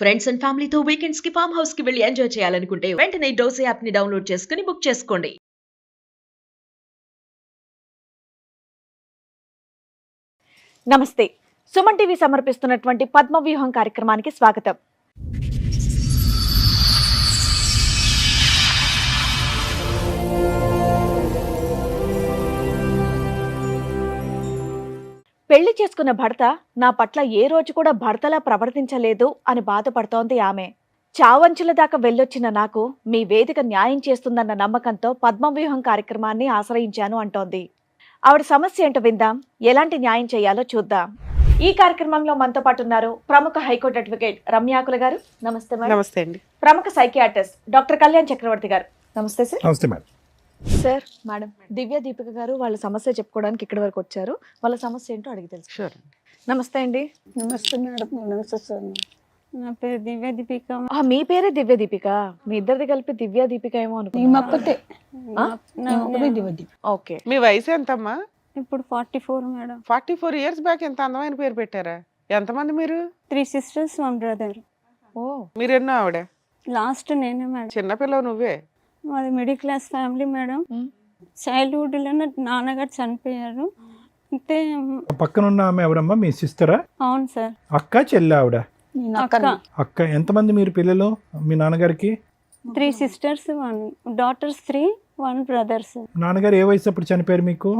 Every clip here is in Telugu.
ఫ్రెండ్స్ అండ్ ఫ్యామిలీతో వీకెండ్స్ కి ఫామ్ హౌస్ కి వెళ్ళి ఎంజాయ్ చేయాలనుకుంటే వెంటనే డోసే యాప్ ని డౌన్లోడ్ చేసుకుని బుక్ చేసుకోండి. నమస్తే. సుమన్ టీవీ సమర్పిస్తున్నటువంటి పద్మవ్యూహం కార్యక్రమానికి స్వాగతం. పెళ్లి చేసుకున్న భర్త నా పట్ల ఏ రోజు కూడా భర్తలా ప్రవర్తించలేదు అని బాధపడుతోంది ఆమె. చావంచుల దాకా వెళ్ళొచ్చిన నాకు మీ వేదిక న్యాయం చేస్తుందన్న నమ్మకంతో పద్మవ్యూహం కార్యక్రమాన్ని ఆశ్రయించాను అంటోంది. ఆవిడ సమస్య ఏంటో విందాం, ఎలాంటి న్యాయం చేయాలో చూద్దాం. ఈ కార్యక్రమంలో మనతో పాటు ఉన్నారు ప్రముఖ హైకోర్టు అడ్వకేట్ రమ్యాకుల గారు. నమస్తే మేడం. నమస్తే అండి. ప్రముఖ సైకియాట్రిస్ట్ డాక్టర్ కళ్యాణ్ చక్రవర్తి గారు. నమస్తే సార్. నమస్తే మేడం. సార్, మేడం దివ్య దీపిక గారు వాళ్ళ సమస్య చెప్పుకోవడానికి ఇక్కడి వరకు వచ్చారు. వాళ్ళ సమస్య ఏంటో అడిగి తెలుసు. షూర్. నమస్తే అండి. నమస్తే మేడం. నమస్తే సార్. నా పేరు దివ్య దీపిక. మీ పేరే దివ్య దీపిక? మీ ఇద్దరిది కలిపి దివ్య దీపిక ఏమో ఒక్కటే ఓకే. మీ వయసు ఎంతమ్మా? ఇప్పుడు 44 మేడం. 44 ఇయర్స్ బ్యాక్ ఎంత అందమైన పేరు పెట్టారా? ఎంతమంది మీరు? 3 sisters 1 brother. ఓ, మీరెన్నో ఆవిడ? లాస్ట్ నేనే మేడం. చిన్నపిల్లవు నువ్వే? మాది middle class family madam. Childhood లోనే నాన్నగారు చనిపోయారు. అయితే పక్కనున్న ఆమె ఎవరమ్మా? మీ సిస్టరా? అవును సార్. అక్క, చెల్లి? ఆవిడ అక్క. అక్క. ఎంతమంది మీరు పిల్లలు మీ నాన్నగారికి? 3 sisters 1 daughters 3 1 brothers. నాన్నగారు ఏ వయసు అప్పుడు చనిపోయారు మీకు?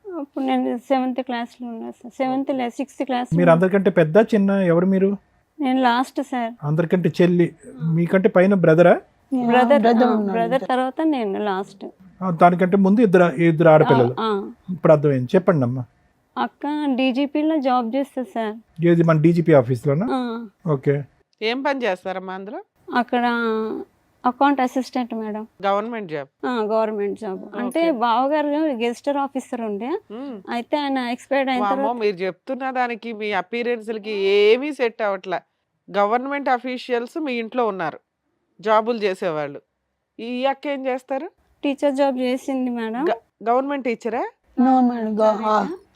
అప్పుడు నేను 7th class లో ఉన్నా సార్. 6th class. మీరు అందరికంటే పెద్ద చిన్న ఎవరు మీరు? నేను లాస్ట్ సార్. అందరికంటే చెల్లి. మీకంటే పైన బ్రదరా? బ్రదర్ తర్వాత నేను లాస్ట్. దానికంటే ముందు ఇద్దరు ఆడపిల్లలు. ఇప్పుడు అర్థమైంది, చెప్పండి అమ్మా. అక్క డీజీపీలో జాబ్ చేస్తుంది సార్. ఏది మన డీజీపీ ఆఫీస్లోనా? ఓకే. ఏం పని చేస్తారమ్మా అందులో? అక్కడ account assistant madam. Government job? Government job. అంటే బావగారు గెజిస్టర్ ఆఫీసర్ ఉండే, అయితే ఆయన ఎక్స్పైర్డ్ అయిన తర్వాత. మీరు చెప్తున్న దానికి మీ అపీరెన్స్లకి ఏమీ సెట్ అవ్వట్లా. గవర్నమెంట్ అఫీషియల్స్ మీ ఇంట్లో ఉన్నారు, జాబులు చేసేవాళ్ళు. ఈ అక్క ఏం చేస్తారు? టీచర్ జాబ్ చేసింది మేడం. గవర్నమెంట్ టీచరా?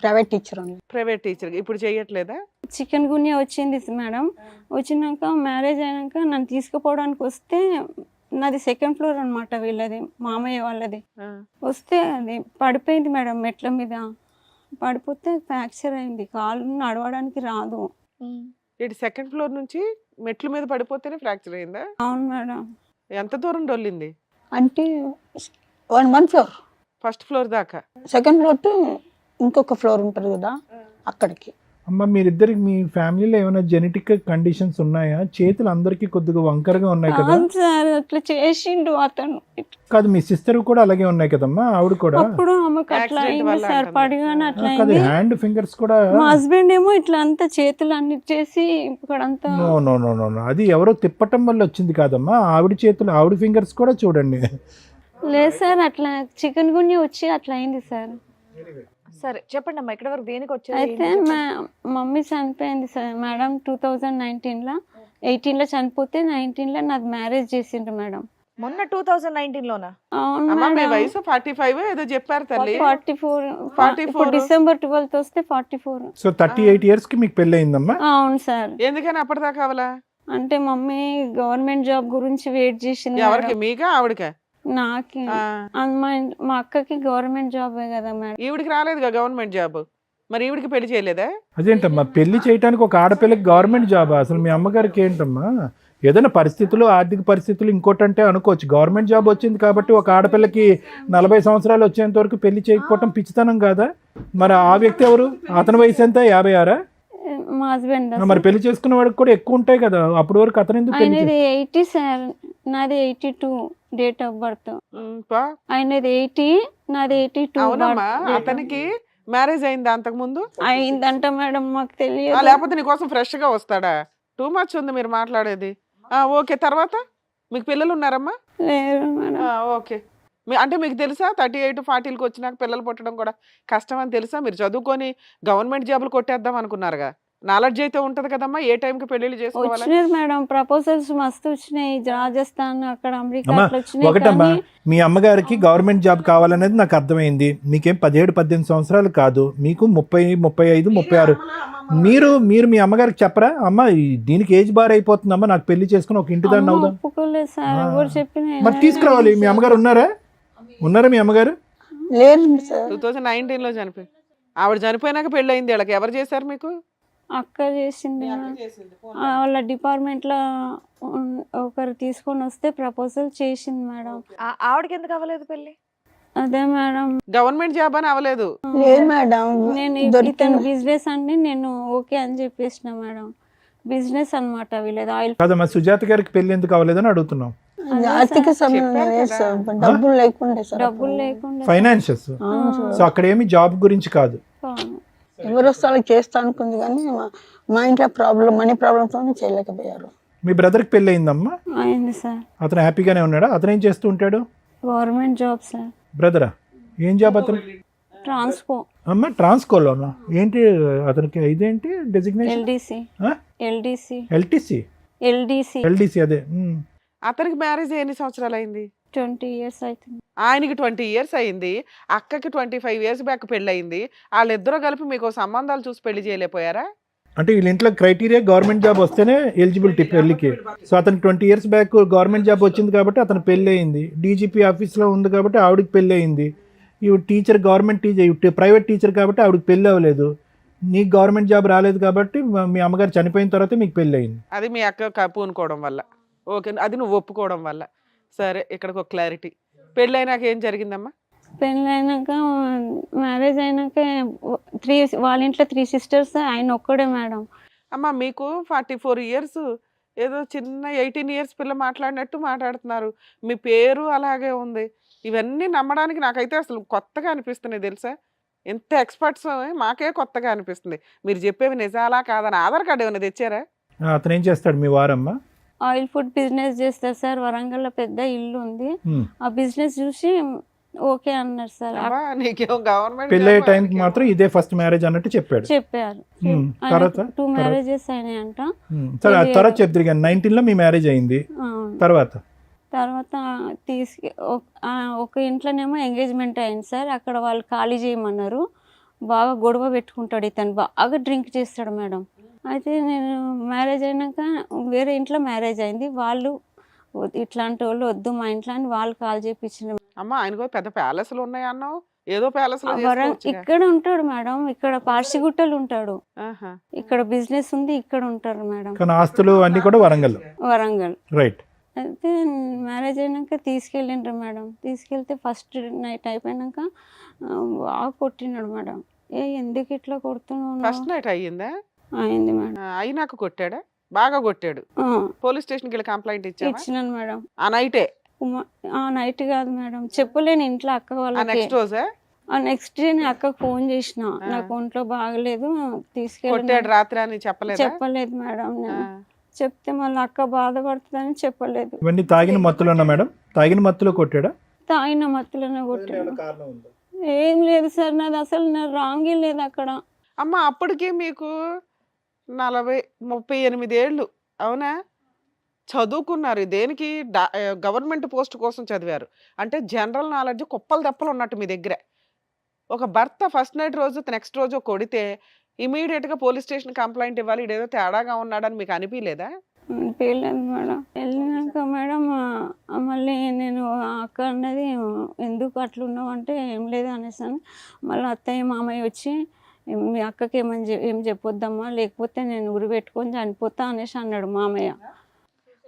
Private teacher. Private teacher. ఇప్పుడు చేయట్లేదా? చికెన్ గున్యా వచ్చింది మేడం. వచ్చినాక మ్యారేజ్ అయినాక నన్ను తీసుకుపోవడానికి వస్తే, నాది 2nd floor అనమాట, వీళ్ళది మామయ్య వాళ్ళది. వస్తే అది పడిపోయింది మేడం మెట్ల మీద. పడిపోతే ఫ్రాక్చర్ అయింది, కాళ్ళు నడవడానికి రాదు. ఇటు 2nd floor నుంచి మెట్ల మీద పడిపోతేనే ఫ్రాక్చర్ అయిందా? అవును మేడం. ఎంత దూరం డొల్లింది? అంటే 1 floor, 1st floor దాకా. 2nd floor టు ఇంకొక ఫ్లోర్ ఉంటుంది కదా, అక్కడికి. అమ్మ, మీరిద్దరికి మీ ఫ్యామిలీలో ఏమైనా జెనెటిక్ కండిషన్స్ ఉన్నాయా? చేతులు అందరికి కొద్దిగా వంకరగా ఉన్నాయి కదా? సార్ అట్లా చేసిండు అతను. కాదు, మీ సిస్టర్ కూడా అలాగే ఉన్నాయి కదమ్మా? ఆవిడ కూడా అప్పుడు ఆమెకు అట్లా అయింది సార్, పడిగానే అట్లా కాదు, అయింది. హ్యాండ్ ఫింగర్స్ కూడా. మా హస్బెండ్ ఏమో ఇట్లా అంతా చేతులు అన్ని చేసి ఇక్కడంతా. నో నో నో నో, అది ఎవరో తిప్పటం వల్ల వచ్చింది కాదమ్మా. ఆవిడ చేతులు, ఆవిడ ఫింగర్స్ కూడా చూడండి. లేదు సార్, అట్లా చికెన్ గున్యా వచ్చి అట్లా అయింది సార్. సరే చెప్పండి అమ్మా, ఇక్కడ వరకు దేనికి వచ్చారు? అయితే మా మమ్మీ చనిపోయింది సార్ మేడం 2019లో. 18లో చనిపోతే 19లో నాది మ్యారేజ్ చేసిండ్రు మేడం. మొన్న 2019లోనా? అవును అమ్మా, మీ మేడం. వయసు 45 ఏదో చెప్పారు తల్లి. 44 డిసెంబర్ 12 వస్తే 44. సో 38 years కి మీకు పెళ్లి అయిందమ్మా? అవును సార్. ఎందుకని అప్పటిదాకా కావాలా? అంటే మమ్మీ గవర్నమెంట్ జాబ్ గురించి వెయిట్ చేసింది. ఎవరికి? మీకా ఆవిడకా? నాకి. మా అక్కకి గవర్నమెంట్ జాబే కదా మేడం. ఈవిడికి రాలేదుగా గవర్నమెంట్ జాబ్, మరి ఈవిడికి పెళ్లి చేయలేదా? అదేంటమ్మా, పెళ్లి చేయడానికి ఒక ఆడపిల్లకి గవర్నమెంట్ జాబా? అసలు మీ అమ్మగారికి ఏంటమ్మా? ఏదైనా పరిస్థితులు, ఆర్థిక పరిస్థితులు ఇంకోటంటే అనుకోవచ్చు. గవర్నమెంట్ జాబ్ వచ్చింది కాబట్టి ఒక ఆడపిల్లకి 40 సంవత్సరాలు వచ్చేంత వరకు పెళ్లి చేయకపోవటం పిచ్చితనం కాదా? మరి ఆ వ్యక్తి ఎవరు? అతని వయసు ఎంత? 56? మా హస్బెండ్. మరి పెళ్లి చేసుకున్న వాడికి కూడా ఎక్కువ ఉంటాయి కదా, అప్పటి వరకు అతను ఎందుకు పెళ్లి ఆయనది 80 సార్, నాది 82 డేట్ ఆఫ్ బర్త్. ఆయనది 80, నాది 82. అవునమ్మా, అతనికి మ్యారేజ్ అయిందా అంతకు ముందు? అయిందంట మేడం, మాకు తెలియదు. లేకపోతే నీకోసం ఫ్రెష్ గా వస్తాడా? టూ మచ్ ఉంది మీరు మాట్లాడేది. ఓకే, తర్వాత మీకు పిల్లలు ఉన్నారమ్మా? లేరు మేడం. ఓకే. అంటే మీకు తెలుసా 38, 40కి వచ్చినాక పిల్లలు పుట్టడం కూడా కష్టం అని తెలుసా? మీరు చదువుకొని గవర్నమెంట్ జాబులు కొట్టేద్దాం అనుకున్నారుగా, నాలెడ్జ్ అయితే ఉంటది కదమ్మా ఏ టైంకి పెళ్లిళ్ళు చేసుకోవాలి. వచ్చినారు మేడం, ప్రపోజల్స్ మస్తు వచ్చినాయి. రాజస్థాన్ అక్కడ అమెరికా అమ్మా అట్లా వచ్చినాయి. ఒకటమ్మా, కానీ మీ అమ్మగారికి గవర్నమెంట్ జాబ్ కావాలనేది నాకు అర్థమైంది. మీకేం 17-18 సంవత్సరాలు కాదు, మీకు 30, 35, 36. మీరు మీ అమ్మగారికి చెప్పరా, అమ్మ దీనికి ఏజ్ బార్ అయిపోతుందమ్మా, నాకు పెళ్లి చేసుకుని ఒక ఇంటి దాన్ని అమ్మ అవుదాం. ఒప్పుకోలేదు సార్, ఎవరు చెప్పినా మరి తీసుకురావాలి. మీ అమ్మగారు ఉన్నారా మీ అమ్మగారు? లేదు సార్. 2019లో చనిపోయి, ఆవిడ చనిపోయినాక పెళ్లి అయింది. వీళ్ళకి ఎవరు చేశారు మీకు? అక్క చేసింది మేడం. వాళ్ళ డిపార్ట్మెంట్ లో ఒకరు తీసుకొని వస్తే ప్రపోజల్ చేసింది మేడం. ఆవిడకి ఎందుకు అవ్వలేదు పెళ్లి? అదే మేడం, గవర్నమెంట్ జాబ్ అని అవ్వలేదు. లేదు మేడం, నేను ఇతను బిజినెస్ అండి, నేను ఓకే అని చెప్పేసిన మేడం. బిజినెస్ అన్నమాట వీళ్ళది, ఆయిల్. కాదమ్మా, సుజాత గారికి పెళ్లి ఎందుకు అవ్వలేదని అడుగుతున్నాం. ఆర్థిక సమయం లేదు సార్, డబ్బులు లేకుండే సార్. డబ్బులు లేకుండా ఫైనాన్షియస్. సో అక్కడ ఏమి జాబ్ గురించి కాదు. ఎవరు వస్తే వాళ్ళకి చేస్తా అనుకుంది, కానీ మా ఇంట్లో మనీ ప్రాబ్లంతో చేయలేకపోయారు. మీ బ్రదర్కి పెళ్లి అయిందమ్మా? అయింది సార్. అతను హ్యాపీగానే ఉన్నాడా? అతను ఏం చేస్తూ ఉంటాడు? Government job sir. బ్రదరా, ఏం జాబ్ అతను? ట్రాన్స్కో. అమ్మ ట్రాన్స్కోలోనా? ఏంటి అతనికి ఇదేంటి designation? LDC. LDC. LTC. LDC. LDC అదే. అతనికి మ్యారేజ్ ఎన్ని సంవత్సరాలు అయింది? 20 years అవుతుంది. ఆయనకి 20 years అయింది, అక్కకి 25 years బ్యాక్ పెళ్లి అయింది. వాళ్ళిద్దరూ కలిపి మీకు సంబంధాలు చూసి పెళ్లి చేయలేకపోయారా? అంటే వీళ్ళ ఇంట్లో క్రైటీరియా గవర్నమెంట్ జాబ్ వస్తేనే ఎలిజిబిలిటీ పెళ్లికి. సో అతనికి 20 years బ్యాక్ గవర్నమెంట్ జాబ్ వచ్చింది కాబట్టి అతను పెళ్లి అయింది. డీజీపీ ఆఫీస్లో ఉంది కాబట్టి ఆవిడకి పెళ్లి అయింది. ఈవిడ teacher, government teacher, private teacher కాబట్టి ఆవిడకి పెళ్లి అవ్వలేదు. నీకు గవర్నమెంట్ జాబ్ రాలేదు కాబట్టి మీ అమ్మగారు చనిపోయిన తర్వాత మీకు పెళ్లి అయింది. అది మీ అక్క పూనుకోవడం వల్ల. ఓకే, అది నువ్వు ఒప్పుకోవడం వల్ల. సరే, ఇక్కడికి ఒక క్లారిటీ. పెళ్ళి అయినాక ఏం జరిగిందమ్మా? పెళ్ళి అయినాక, మ్యారేజ్ అయినాక వాళ్ళ ఇంట్లో 3 sisters, ఆయన ఒక్కడే మేడం. అమ్మ మీకు 44 years, ఏదో చిన్న 18 years పిల్ల మాట్లాడినట్టు మాట్లాడుతున్నారు. మీ పేరు అలాగే ఉంది. ఇవన్నీ నమ్మడానికి నాకైతే అసలు కొత్తగా అనిపిస్తున్నాయి తెలుసా. ఎంత ఎక్స్పర్ట్స్ మాకే కొత్తగా అనిపిస్తుంది. మీరు చెప్పేవి నిజాలా కాదని ఆధార్ కార్డు ఏమైనా తెచ్చారా? అతను ఏం చేస్తాడు మీ వారమ్మా? ఆయిల్ ఫుడ్ బిజినెస్ చేస్తారు సార్. వరంగల్లో పెద్ద ఇల్లు ఉంది. ఆ బిజినెస్ చూసి ఓకే అన్నారు సార్. నీకేం గవర్నమెంట్ పెళ్ళే టైంకి మాత్రం ఇదే ఫస్ట్ మ్యారేజ్ అన్నట్టు చెప్పాడు. చెప్పారు. తర్వాత 2 marriages అయినాయంట. సరే, ఆ తర్వాత చెప్తారు కానీ 19లో మీ మ్యారేజ్ అయింది. తర్వాత ఒక ఇంట్లోనేమో ఎంగేజ్మెంట్ అయింది సార్. అక్కడ వాళ్ళు ఖాళీ చేయమన్నారు. బాగా గొడవ పెట్టుకుంటాడు ఇతను, బాగా డ్రింక్ చేస్తాడు మేడం. అయితే నేను మ్యారేజ్ అయినాక వేరే ఇంట్లో మ్యారేజ్ అయింది. వాళ్ళు ఇట్లాంటి వాళ్ళు వద్దు మా ఇంట్లో అని వాళ్ళు కాల్ చేయించిన. అమ్మ ఆయనకు పెద్ద ప్యాలెస్లు ఉన్నాయి అన్నావు, ఏదో ప్యాలెస్ ఇక్కడ ఉంటాడు మేడం, ఇక్కడ పార్సిగుట్టలు ఉంటాడు. ఇక్కడ బిజినెస్ ఉంది, ఇక్కడ ఉంటారు మేడం. కానీ ఆస్తులు అన్ని కూడా వరంగల్. రైట్. అయితే మ్యారేజ్ అయినాక తీసుకెళ్ళిండ్రు మేడం. తీసుకెళ్తే ఫస్ట్ నైట్ అయిపోయినాక బాగా కొట్టినాడు మేడం. ఎందుకు ఇట్లా కొడుతున్నావు? ఫస్ట్ నైట్ అయ్యిందా? అయింది మేడం. అయినాక కొట్టాడా? బాగా కొట్టాడు. పోలీస్ స్టేషన్కి వెళ్ళి కంప్లైంట్ ఇచ్చినాను మేడం. ఆ నైటే? ఆ నైట్ కాదు మేడం, చెప్పలేను ఇంట్లో అక్క వాళ్ళకి. నెక్స్ట్ రోజే? నెక్స్ట్ డే నేను అక్కకు ఫోన్ చేసిన, నాకు ఒంట్లో బాగలేదు తీసుకెళ్ళి. రాత్రి అని చెప్పలేదు మేడం. నేను చెప్తే మళ్ళీ అక్క బాధపడుతుందని చెప్పలేదు. ఇవన్నీ తాగిన మత్తులోనా మేడం? తాగిన మత్తులో కొట్టాడా? తాగిన మత్తులోనే కొట్టాడు. ఏం లేదు సార్, నాది అసలు నా రాంగే లేదు అక్కడ. అమ్మ అప్పటికే మీకు 38 ఏళ్ళు అవునా? చదువుకున్నారు, దేనికి? గవర్నమెంట్ పోస్ట్ కోసం చదివారు అంటే జనరల్ నాలెడ్జ్ కుప్పలు తెప్పలు ఉన్నట్టు మీ దగ్గర. ఒక భర్త ఫస్ట్ నైట్ రోజు నెక్స్ట్ రోజు కొడితే ఇమీడియట్గా పోలీస్ స్టేషన్ కంప్లైంట్ ఇవ్వాలి. ఇదేదో తేడాగా ఉన్నాడని మీకు అనిపించలేదా? అనిపించలేదు మేడం. వెళ్ళినాక మేడం మళ్ళీ నేను అక్క అన్నది ఎందుకు అట్లున్నావు అంటే ఏం లేదు అనేసాను. మళ్ళీ అత్తయ్య మామయ్య వచ్చి మీ అక్కకి ఏం చెప్పొద్దమ్మా, లేకపోతే నేను ఉరి పెట్టుకొని చనిపోతా అనేసి అన్నాడు మామయ్య.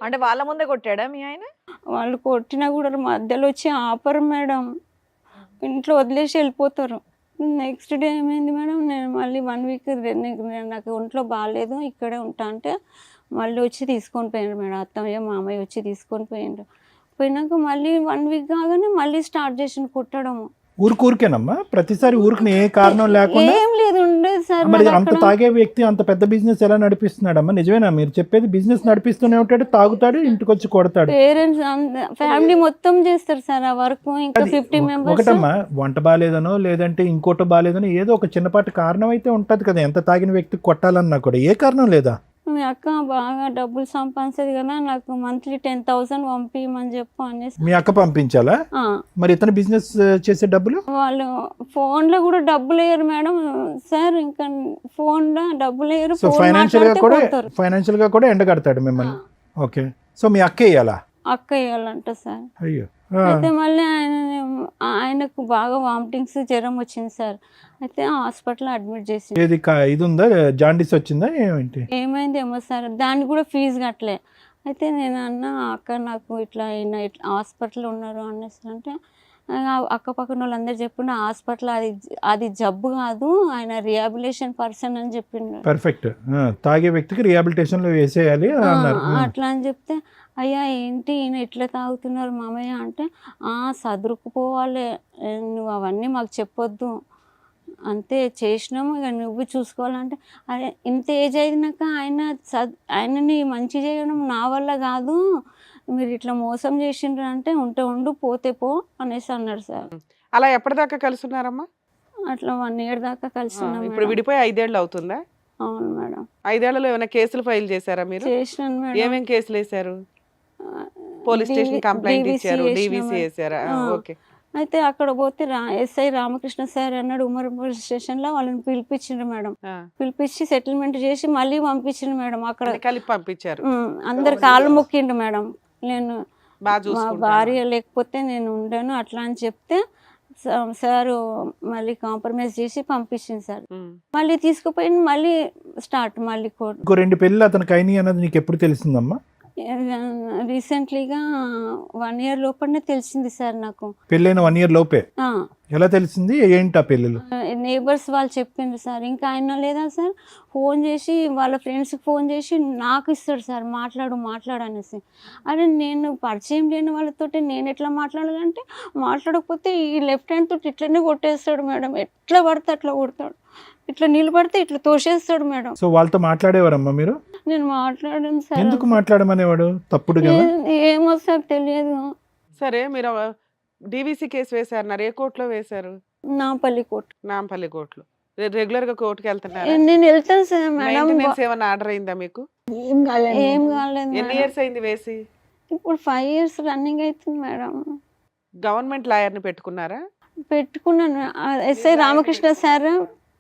అంటే వాళ్ళ ముందే కొట్టాడా మీ ఆయన? వాళ్ళు కొట్టినా కూడా మధ్యలో వచ్చి ఆపరు మేడం, ఇంట్లో వదిలేసి వెళ్ళిపోతారు. నెక్స్ట్ డే ఏమైంది మేడం, నేను మళ్ళీ 1 week నాకు ఒంట్లో బాగాలేదు ఇక్కడే ఉంటా అంటే మళ్ళీ వచ్చి తీసుకొని పోయిండ్రు మేడం. అత్తయ్య మామయ్య వచ్చి తీసుకొని పోయిండ్రు. పోయినాక మళ్ళీ 1 week కాగానే మళ్ళీ స్టార్ట్ చేసిన కుట్టడము. ఊరికేనమ్మా? ప్రతిసారి ఊరికి ఏ కారణం లేకుండా? ఏం లేదు, ఉండేది సార్ మరి నాకు అంత అక్కడ. తాగే వ్యక్తి అంత పెద్ద బిజినెస్ ఎలా నడిపిస్తున్నాడమ్మా? నిజమేనా మీరు చెప్పేది? బిజినెస్ నడిపిస్తూనే ఉంటాడు, తాగుతాడు, ఇంటికి వచ్చి కొడతాడు. పేరెంట్స్ ఫ్యామిలీ మొత్తం చేస్తారు సార్ ఆ వర్క్. ఇంకా అది 50 మెంబర్స్. ఒకటమ్మా, వంట బాగాలేదనో లేదంటే ఇంకోటో బాగాలేదనో ఏదో ఒక చిన్నపాటి కారణం అయితే ఉంటది కదా, ఎంత తాగిన వ్యక్తికి కొట్టాలన్నా కూడా. ఏ కారణం లేదా? మీ అక్క బాగా డబ్బులు సంపాదించేది కదా, నాకు మంత్లీ 10,000 పంపించమని చెప్పు అనేసి. మీ అక్క పంపించాలా? ఆ, మరి ఇతను బిజినెస్ చేసే డబ్బులు? వాళ్ళు ఫోన్లో కూడా డబ్బులు వేయరు మేడం సార్. ఇంకా ఫోన్లో డబ్బులు వేయరు. సో ఫోన్ ఫైనాన్షియల్ గా మాట్లాడితే కూడా కొడతారు. ఫైనాన్షియల్ గా కూడా ఎండగడతాడు మిమ్మల్ని. ఓకే. సో మీ అక్క వేయాలా? అక్క వేయాలంట సార్. అయ్యో. అయితే మళ్ళీ ఆయనకు బాగా వామిటింగ్స్, జ్వరం వచ్చింది సార్. అయితే హాస్పిటల్ అడ్మిట్ చేసింది. ఏది ఇది ఉందా, జాండీస్ వచ్చిందా ఏంటి? ఏమైందేమో సార్, దానికి కూడా ఫీజు కట్టలే. అయితే నేను అన్న అక్క నాకు ఇట్లా అయినా ఇట్లా హాస్పిటల్ ఉన్నారు అనేసి అంటే అక్క పక్కన వాళ్ళందరూ చెప్పిండు హాస్పిటల్ అది జబ్బు కాదు, ఆయన రిహాబిలిటేషన్ పర్సన్ అని చెప్పిండు. పర్ఫెక్ట్. తాగే వ్యక్తికి రిహాబిలిటేషన్ లో వేసేయాలి అన్నారు. అట్లా అని చెప్తే అయ్యా ఏంటి ఈయన ఎట్లా తాగుతున్నారు మామయ్య అంటే సదురుకుపోవాలి, నువ్వు అవన్నీ మాకు చెప్పొద్దు, అంతే చేసినాము ఇక నువ్వు చూసుకోవాలంటే. అరే ఇంత ఏజ్ అయినాక ఆయనని మంచి చేయడం నా వల్ల కాదు, మీరు ఇట్లా మోసం చేసిండ్రు అంటే ఉంటే ఉండు పోతే పో అనేసి అన్నాడు సార్. అలా ఎప్పటిదాకా కలిసి ఉన్నారమ్మా? అట్లా 1 year దాకా కలిసి ఉన్నాం ఇప్పుడు మేడం. విడిపోయి 5 ఏళ్ళు అవుతుందా? అవును మేడం. 5 ఏళ్లలో ఏమైనా కేసులు ఫైల్ చేశారా మీరు? చేసినాను మేడం. ఏమేం కేసులు వేశారు? పోలీస్ స్టేషన్ కంప్లైంట్ DVC ఇచ్చారు, చేసినా DVC మేడం. వేశారా? ఓకే. అయితే అక్కడ పోతే ఎస్ఐ రామకృష్ణ సార్ అన్నాడు ఉమర్ పోలీస్ స్టేషన్లో, వాళ్ళని పిలిపించిండ్రు మేడం. పిలిపించి సెటిల్మెంట్ చేసి మళ్ళీ పంపించిండు మేడం. అక్కడ కలిపి పంపించారు. అందరు కాళ్ళు మొక్కిండు మేడం. నేను బాగా మా చూసుకుంటారు. భార్య లేకపోతే నేను ఉండను అట్లా అని చెప్తే సారు మళ్ళీ కాంప్రమైజ్ చేసి పంపించింది సార్. మళ్ళీ తీసుకుపోయి మళ్ళీ స్టార్ట్ మళ్ళీ కోర్టు. ఇంకో 2 పెళ్ళి అతనికి అయినాయి అన్నది నీకు ఎప్పుడు తెలిసిందమ్మా? రీసెంట్లీగా 1 year లోపలనే తెలిసింది సార్ నాకు. పెళ్ళైన 1 year లోపే? ఎలా తెలిసింది? ఏంటి ఆ పెళ్ళిళ్ళు? నేబర్స్ వాళ్ళు చెప్పిండ్రు సార్. ఇంకా ఆయన లేదా సార్ ఫోన్ చేసి వాళ్ళ ఫ్రెండ్స్కి ఫోన్ చేసి నాకు ఇస్తాడు సార్, మాట్లాడు అనేసి. అరే నేను పరిచయం లేని వాళ్ళతోటి నేను ఎట్లా మాట్లాడాలంటే, మాట్లాడకపోతే ఈ లెఫ్ట్ హ్యాండ్ తోటి ఇట్లనే కొట్టేస్తాడు మేడం. ఎట్లా పడితే అట్లా కొడతాడు, ఇట్లా నిలబడితే ఇట్లా తోసేస్తాడు మేడం. సో వాళ్ళతో మాట్లాడేవారమ్మా మీరు? నేను మాట్లాడాను సార్. ఎందుకు మాట్లాడమనేవాడు? తప్పుడు కదా? ఏమో సార్ తెలియదు. సరే, మీరు DVC కేసు వేశారు, ఏ కోర్టులో వేశారు? నాంపల్లి కోర్టు. నాంపల్లి కోర్టులో. రెగ్యులర్ గా కోర్టుకి వెళ్తున్నారా? నేను వెళ్తాను సార్ మేడం. మెయింటెనెన్స్ ఏమైనా ఆర్డర్ అయిందా మీకు? ఏం కాలేదు. ఏం కాలేదు ఎన్ని మేడం. ఇయర్స్ అయింది వేసి? ఇప్పుడు 5 years రన్నింగ్ అవుతుంది మేడం. గవర్నమెంట్ లాయర్ ని పెట్టుకున్నారా? పెట్టుకున్నాను. ఎస్ఐ రామకృష్ణ సార్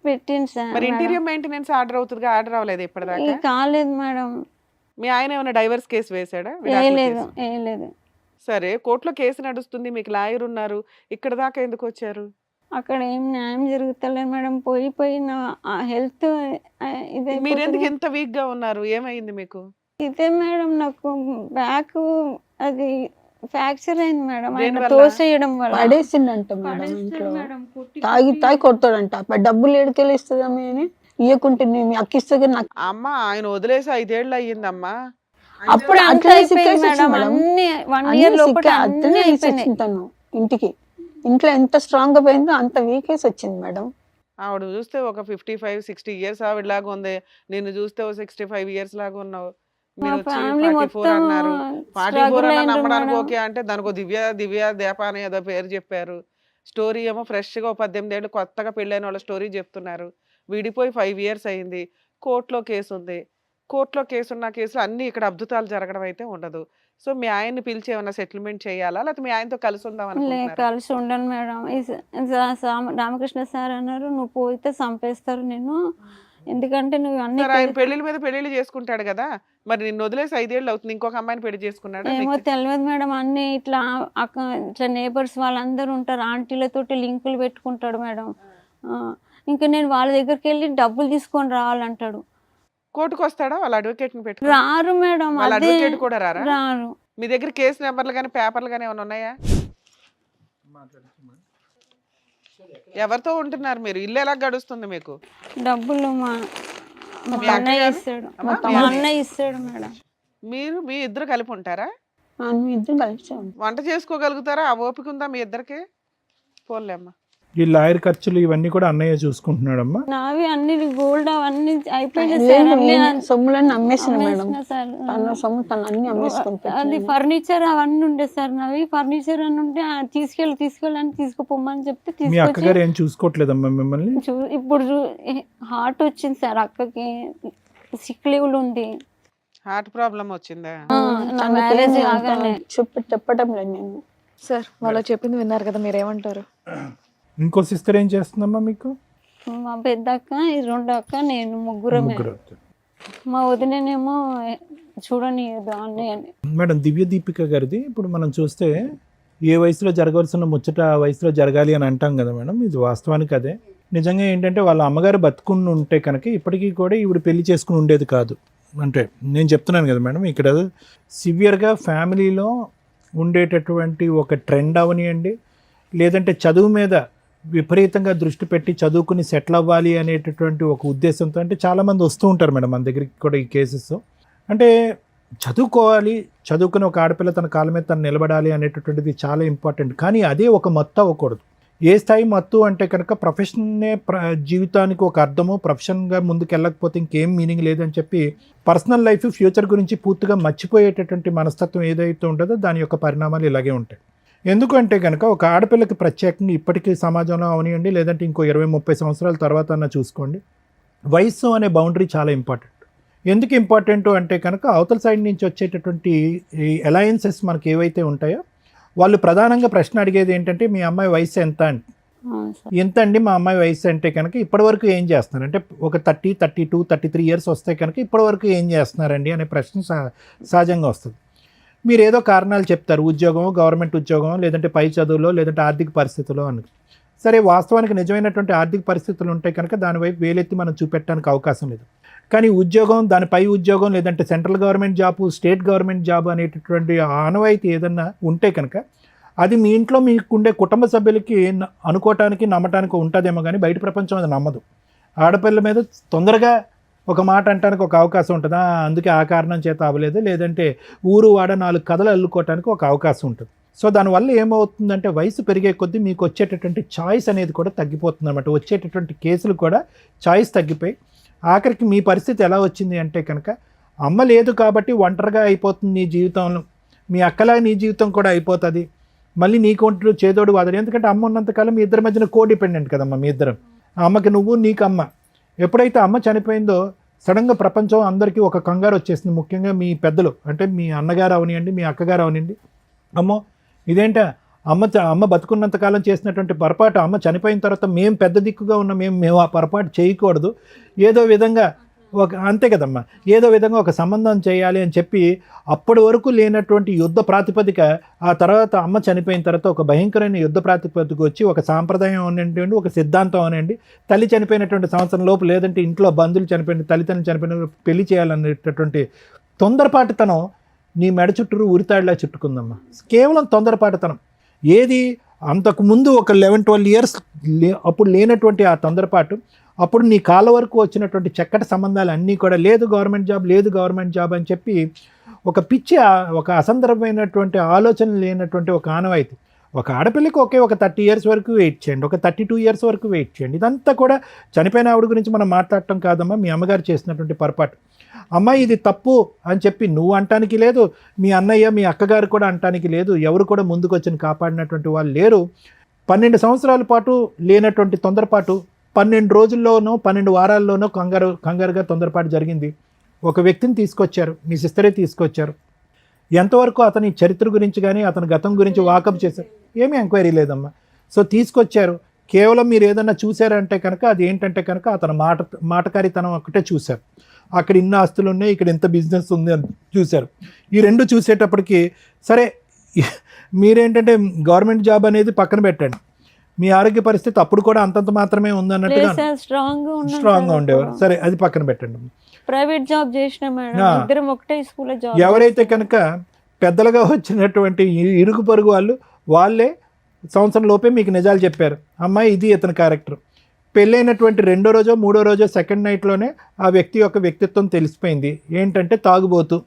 పెట్టింది సార్. మరి ఇంటీరియర్ మెయింటెనెన్స్ ఆర్డర్ అవుతుందిగా, ఆర్డర్ అవ్వలేదు ఇప్పటిదాకా? కాలేదు మేడం. మీ ఆయన ఏమైనా డైవర్స్ కేసు వేసాడా? వేయలేదు. సరే, కోర్టులో కేసు నడుస్తుంది, మీకు లాయర్ ఉన్నారు, ఇక్కడ దాకా ఎందుకు వచ్చారు? అక్కడ ఏం న్యాయం జరుగుతలేదు మేడం. పోయి నా హెల్త్ మీరు ఎందుకు ఎంత వీక్ గా ఉన్నారు? ఏమైంది మీకు? ఇదే మేడం, నాకు బ్యాక్ అది ఫ్రాక్చర్ అయింది మేడం. ఆయన దేనివల్ల? తోసేయడం వల్ల పడేసిండంట మేడం ఇంట్లో. తాగి కొడతాడంట. డబ్బులు ఏడుకెళ్ళి ఇస్తుందమ్మా అని ఇవ్వకుంటే మీ అక్కిస్తే నాకు. అమ్మ, ఆయన వదిలేసి 5 ఏళ్ళు అయ్యిందమ్మా. అప్పుడు అంతా అట్లనే అయిపోయింది సిక్కేసి మేడం. వచ్చింది మేడం. అన్ని 1 అన్నీ year లోపల సిక్కే అన్ని అట్లనే అయిపోయినాయి. వేసి తను ఇంటికి. ఇంట్లో ఎంత స్ట్రాంగ్ గా పోయిందో అంత వీకేసి వచ్చింది మేడం. ఆవిడ చూస్తే ఒక 55-60 ఇయర్స్ ఆవిడలాగా ఉంది, నిన్ను చూస్తే ఒక 65 ఇయర్స్ లాగా ఉన్నావు. మా మీరు వచ్చి ఫ్యామిలీ 44 మొత్తం అన్నారు. 44 స్ట్రగుల్ అన్నా అయిండ్రు నమ్మడానికి మేడం. ఓకే అంటే దానికి దివ్య దీప అని ఏదో పేరు చెప్పారు. స్టోరీ ఏమో ఫ్రెష్ గా 18 ఏళ్ళు కొత్తగా పెళ్ళైన వాళ్ళ స్టోరీ చెప్తున్నారు. విడిపోయి 5 years అయింది. కోర్టులో కేసు ఉంది. కోర్టులో కేసు ఉన్న కేసులు అన్ని ఇక్కడ అద్భుతాలు జరగడం అయితే ఉండదు. సో మీ ఆయన్ని పిలిచి ఏమైనా సెటిల్మెంట్ చేయాలా, లేకపోతే మీ ఆయనతో కలిసి ఉందాం అనుకుంటున్నారా? కలిసి ఉండను మేడం. రామకృష్ణ సార్ అన్నారు నువ్వు పోయితే చంపేస్తారు నేను, ఎందుకంటే నువ్వు అన్ని సరే, ఆయన పెళ్లిళ్ళ మీద పెళ్లిళ్ళు చేసుకుంటాడు కదా, మరి నిన్ను వదిలేసి 5 ఏళ్ళు అవుతుంది, ఇంకొక అమ్మాయిని పెళ్లి చేసుకున్నాడా? ఏమో తెలియదు మేడం. అన్ని ఇట్లా ఇట్లా నేబర్స్ వాళ్ళందరూ ఉంటారు, ఆంటీలతోటి లింకులు పెట్టుకుంటాడు మేడం. ఇంకా నేను వాళ్ళ దగ్గరికి వెళ్ళి డబ్బులు తీసుకొని రావాలంటాడు. కోర్టుకు వస్తాడా? వాళ్ళ అడ్వకేట్ ని పెట్టుకో. రారు మేడం. వాళ్ళ అదే అడ్వకేట్ కూడా రారా? రారు. మీ దగ్గర కేసు నెంబర్లు కానీ పేపర్లు కానీ ఏమైనా ఉన్నాయా? ఎవరితో ఉంటున్నారు మీరు? ఇల్లు ఎలా గడుస్తుంది మీకు? డబ్బులు మా మీ అన్నయ్య అక్క ఇస్తాడు. అమ్మా, మా అన్నయ్య ఇస్తాడు మేడం. మీ ఇద్దరు కలిపి ఉంటారా? మీ ఇద్దరు కలిసి ఉంటాం. వంట చేసుకోగలుగుతారా? ఆ ఓపిక ఉందా మీ ఇద్దరికి? పోన్లేమ్మా. ఈ లాయర్ ఖర్చులు ఇవన్నీ కూడా అన్నయ్య చూసుకుంటున్నాడమ్మా. నావి అన్ని గోల్డ్ అవన్నీ అయిపోయినాయి సార్. అన్ని సొమ్ములన్నీ అమ్మేసిన మేడం. అమ్మేసిన సార్. తన సొమ్ము తను అన్ని అమ్మేసుకొని అది ఫర్నిచర్ అవన్నీ ఉండే సార్ నావి. ఫర్నిచర్ అని ఉంటే తీసుకెళ్ళని తీసుకుపోమని చెప్తే మీ తీసుకొచ్చి అక్కగారు ఏం చూసుకోవట్లేదమ్మా మిమ్మల్ని? ఇప్పుడు హార్ట్ వచ్చింది సార్ అక్కకి, సిక్ లీవ్లు ఉంది. హార్ట్ ప్రాబ్లం వచ్చిందా? నా మ్యారేజ్ కాగానే చెప్పటం లేదు నేను. సార్ వాళ్ళు చెప్పింది విన్నారు కదా, మీరేమంటారు? ఇంకో సిస్టర్ ఏం చేస్తుందమ్మా మీకు? మా పెద్ద అక్క, ఈ రెండు అక్క, నేను ముగ్గురమే. ముగ్గురు. మా వదినేమో చూడనియదు అన్నయ్యని. మేడం దివ్య దీపిక గారిది ఇప్పుడు మనం చూస్తే ఏ వయసులో జరగవలసిన ముచ్చట ఆ వయసులో జరగాలి అని అంటాం కదా మేడం, ఇది వాస్తవానికి అదే. నిజంగా ఏంటంటే వాళ్ళ అమ్మగారు బతుకుని ఉంటే కనుక ఇప్పటికీ కూడా ఈవిడ పెళ్లి చేసుకుని ఉండేది కాదు. అంటే నేను చెప్తున్నాను కదా మేడం, ఇక్కడ సివియర్గా ఫ్యామిలీలో ఉండేటటువంటి ఒక ట్రెండ్ అవనియండి, లేదంటే చదువు మీద విపరీతంగా దృష్టి పెట్టి చదువుకుని సెటిల్ అవ్వాలి అనేటటువంటి ఒక ఉద్దేశంతో, అంటే చాలామంది వస్తూ ఉంటారు మేడం మన దగ్గరికి కూడా ఈ కేసెస్. అంటే చదువుకోవాలి, చదువుకుని ఒక ఆడపిల్ల తన కాళ్ళ మీద తను నిలబడాలి అనేటటువంటిది చాలా ఇంపార్టెంట్. కానీ అదే ఒక మత్తు అవ్వకూడదు. ఏ స్థాయి మత్తు అంటే కనుక ప్రొఫెషన్నే జీవితానికి ఒక అర్థము, ప్రొఫెషన్గా ముందుకు వెళ్ళకపోతే ఇంకేం మీనింగ్ లేదని చెప్పి పర్సనల్ లైఫ్ ఫ్యూచర్ గురించి పూర్తిగా మర్చిపోయేటటువంటి మనస్తత్వం ఏదైతే ఉంటుందో దాని యొక్క పరిణామాలు ఇలాగే ఉంటాయి. ఎందుకంటే కనుక ఒక ఆడపిల్లకి ప్రత్యేకంగా ఇప్పటికీ సమాజంలో అవనివ్వండి, లేదంటే ఇంకో 20-30 సంవత్సరాల తర్వాత అన్న చూసుకోండి, వయస్సు అనే బౌండరీ చాలా ఇంపార్టెంట్. ఎందుకు ఇంపార్టెంట్ అంటే కనుక అవతల సైడ్ నుంచి వచ్చేటటువంటి అలయన్సెస్ మనకి ఏవైతే ఉంటాయో వాళ్ళు ప్రధానంగా ప్రశ్న అడిగేది ఏంటంటే మీ అమ్మాయి వయసు ఎంత అండి, ఎంత అండి మా అమ్మాయి వయసు అంటే కనుక ఇప్పటివరకు ఏం చేస్తున్నారు అంటే ఒక 30, 32, 33 ఇయర్స్ వస్తే కనుక ఇప్పటివరకు ఏం చేస్తున్నారండి అనే ప్రశ్న సహజంగా వస్తుంది. మీరు ఏదో కారణాలు చెప్తారు, ఉద్యోగం, గవర్నమెంట్ ఉద్యోగం, లేదంటే పై చదువులో, లేదంటే ఆర్థిక పరిస్థితుల్లో అని. సరే, వాస్తవానికి నిజమైనటువంటి ఆర్థిక పరిస్థితులు ఉంటాయి కనుక దానివైపు వేలెత్తి మనం చూపెట్టడానికి అవకాశం లేదు. కానీ ఉద్యోగం, దానిపై ఉద్యోగం, లేదంటే central government job, state government job అనేటటువంటి ఆనవాయితీ ఏదన్నా ఉంటే కనుక అది మీ ఇంట్లో మీకుండే కుటుంబ సభ్యులకి అనుకోవటానికి నమ్మటానికి ఉంటుందేమో కానీ బయట ప్రపంచం అది నమ్మదు. ఆడపిల్ల మీద తొందరగా ఒక మాట అంటానికి ఒక అవకాశం ఉంటుందా, అందుకే ఆ కారణం చేత అవ్వలేదు, లేదంటే ఊరు వాడ 4 కథలు అల్లుకోవటానికి ఒక అవకాశం ఉంటుంది. సో దానివల్ల ఏమవుతుందంటే వయసు పెరిగే కొద్దీ మీకు వచ్చేటటువంటి చాయిస్ అనేది కూడా తగ్గిపోతుంది అన్నమాట. వచ్చేటటువంటి కేసులు కూడా చాయిస్ తగ్గిపోయి ఆఖరికి మీ పరిస్థితి ఎలా వచ్చింది అంటే కనుక అమ్మ లేదు కాబట్టి ఒంటరిగా అయిపోతుంది నీ జీవితంలో, మీ అక్కలా నీ జీవితం కూడా అయిపోతుంది, మళ్ళీ నీకు చేదోడు వాదడు. ఎందుకంటే అమ్మ ఉన్నంతకాలం మీ ఇద్దరి మధ్యన కోడిపెండెంట్ కదమ్మా మీ ఇద్దరం, అమ్మకి నువ్వు నీకు అమ్మ. ఎప్పుడైతే అమ్మ చనిపోయిందో సడన్గా ప్రపంచం అందరికీ ఒక కంగారు వచ్చేసింది. ముఖ్యంగా మీ పెద్దలు అంటే మీ అన్నగారు అవనివ్వండి, మీ అక్కగారు అవనివ్వండి, అమ్మో ఇదేంట అమ్మ బతుకున్నంతకాలం చేసినటువంటి పొరపాటు అమ్మ చనిపోయిన తర్వాత మేము పెద్ద దిక్కుగా ఉన్న మేము ఆ పొరపాటు చేయకూడదు, ఏదో విధంగా అంతే కదమ్మా, ఏదో విధంగా ఒక సంబంధం చేయాలి అని చెప్పి అప్పటి వరకు లేనటువంటి యుద్ధ ప్రాతిపదిక ఆ తర్వాత అమ్మ చనిపోయిన తర్వాత ఒక భయంకరమైన యుద్ధ ప్రాతిపదిక వచ్చి ఒక సాంప్రదాయం అనేటువంటి ఒక సిద్ధాంతం అనండి, తల్లి చనిపోయినటువంటి సంవత్సరం లోపు లేదంటే ఇంట్లో బంధువులు చనిపోయిన తల్లిదండ్రులు చనిపోయిన పెళ్లి చేయాలనేటటువంటి తొందరపాటుతనం నీ మెడ చుట్టూరు ఉరితాడిలా చుట్టుకుందమ్మా. కేవలం తొందరపాటుతనం. ఏది అంతకుముందు ఒక 11-12 ఇయర్స్ అప్పుడు లేనటువంటి ఆ తొందరపాటు, అప్పుడు నీ కాళ్ళ వరకు వచ్చినటువంటి చక్కటి సంబంధాలు అన్నీ కూడా లేదు గవర్నమెంట్ జాబ్ అని చెప్పి ఒక పిచ్చి, ఒక అసందర్భమైనటువంటి ఆలోచన లేనటువంటి ఒక ఆనవాయితీ. ఒక ఆడపిల్లకి ఒక 30 ఇయర్స్ వరకు వెయిట్ చేయండి, ఒక 32 ఇయర్స్ వరకు వెయిట్ చేయండి. ఇదంతా కూడా చనిపోయిన ఆవిడ గురించి మనం మాట్లాడటం కాదమ్మా, మీ అమ్మగారు చేసినటువంటి పొరపాటు. అమ్మాయి ఇది తప్పు అని చెప్పి నువ్వు అంటానికి లేదు, మీ అన్నయ్య మీ అక్కగారు కూడా అంటానికి లేదు, ఎవరు కూడా ముందుకు వచ్చి కాపాడినటువంటి వాళ్ళు లేరు. 12 సంవత్సరాల పాటు లేనటువంటి తొందరపాటు 12 రోజుల్లోనో 12 వారాల్లోనో కంగారుగా తొందరపాటు జరిగింది. ఒక వ్యక్తిని తీసుకొచ్చారు, మీ సిస్టరే తీసుకొచ్చారు. ఎంతవరకు అతని చరిత్ర గురించి కానీ అతని గతం గురించి వాకప్ చేశారు, ఏమీ ఎంక్వైరీ లేదమ్మా. సో తీసుకొచ్చారు, కేవలం మీరు ఏదన్నా చూశారంటే కనుక అది ఏంటంటే కనుక అతను మాటకారితనం ఒకటే చూశారు. అక్కడ ఇన్ని ఆస్తులు ఉన్నాయి, ఇక్కడ ఇంత బిజినెస్ ఉంది అని చూశారు. ఈ రెండు చూసేటప్పటికి సరే మీరేంటంటే గవర్నమెంట్ జాబ్ అనేది పక్కన పెట్టండి, మీ ఆరోగ్య పరిస్థితి అప్పుడు కూడా అంతంత మాత్రమే ఉందన్నట్టుగా స్ట్రాంగ్గా ఉండేవారు. సరే అది పక్కన పెట్టండి. ప్రైవేట్ జాబ్ చేసిన మేడం, ఇద్దరం ఒకటే స్కూల్లో జాబ్. ఎవరైతే కనుక పెద్దలుగా వచ్చినటువంటి ఇరుగు పొరుగు వాళ్ళే సంవత్సరం లోపే మీకు నిజాలు చెప్పారు, అమ్మాయి ఇది ఇతని క్యారెక్టర్. పెళ్ళైనటువంటి 2వ రోజో 3వ రోజో సెకండ్ నైట్లోనే ఆ వ్యక్తి యొక్క వ్యక్తిత్వం తెలిసిపోయింది. ఏంటంటే తాగుబోతు,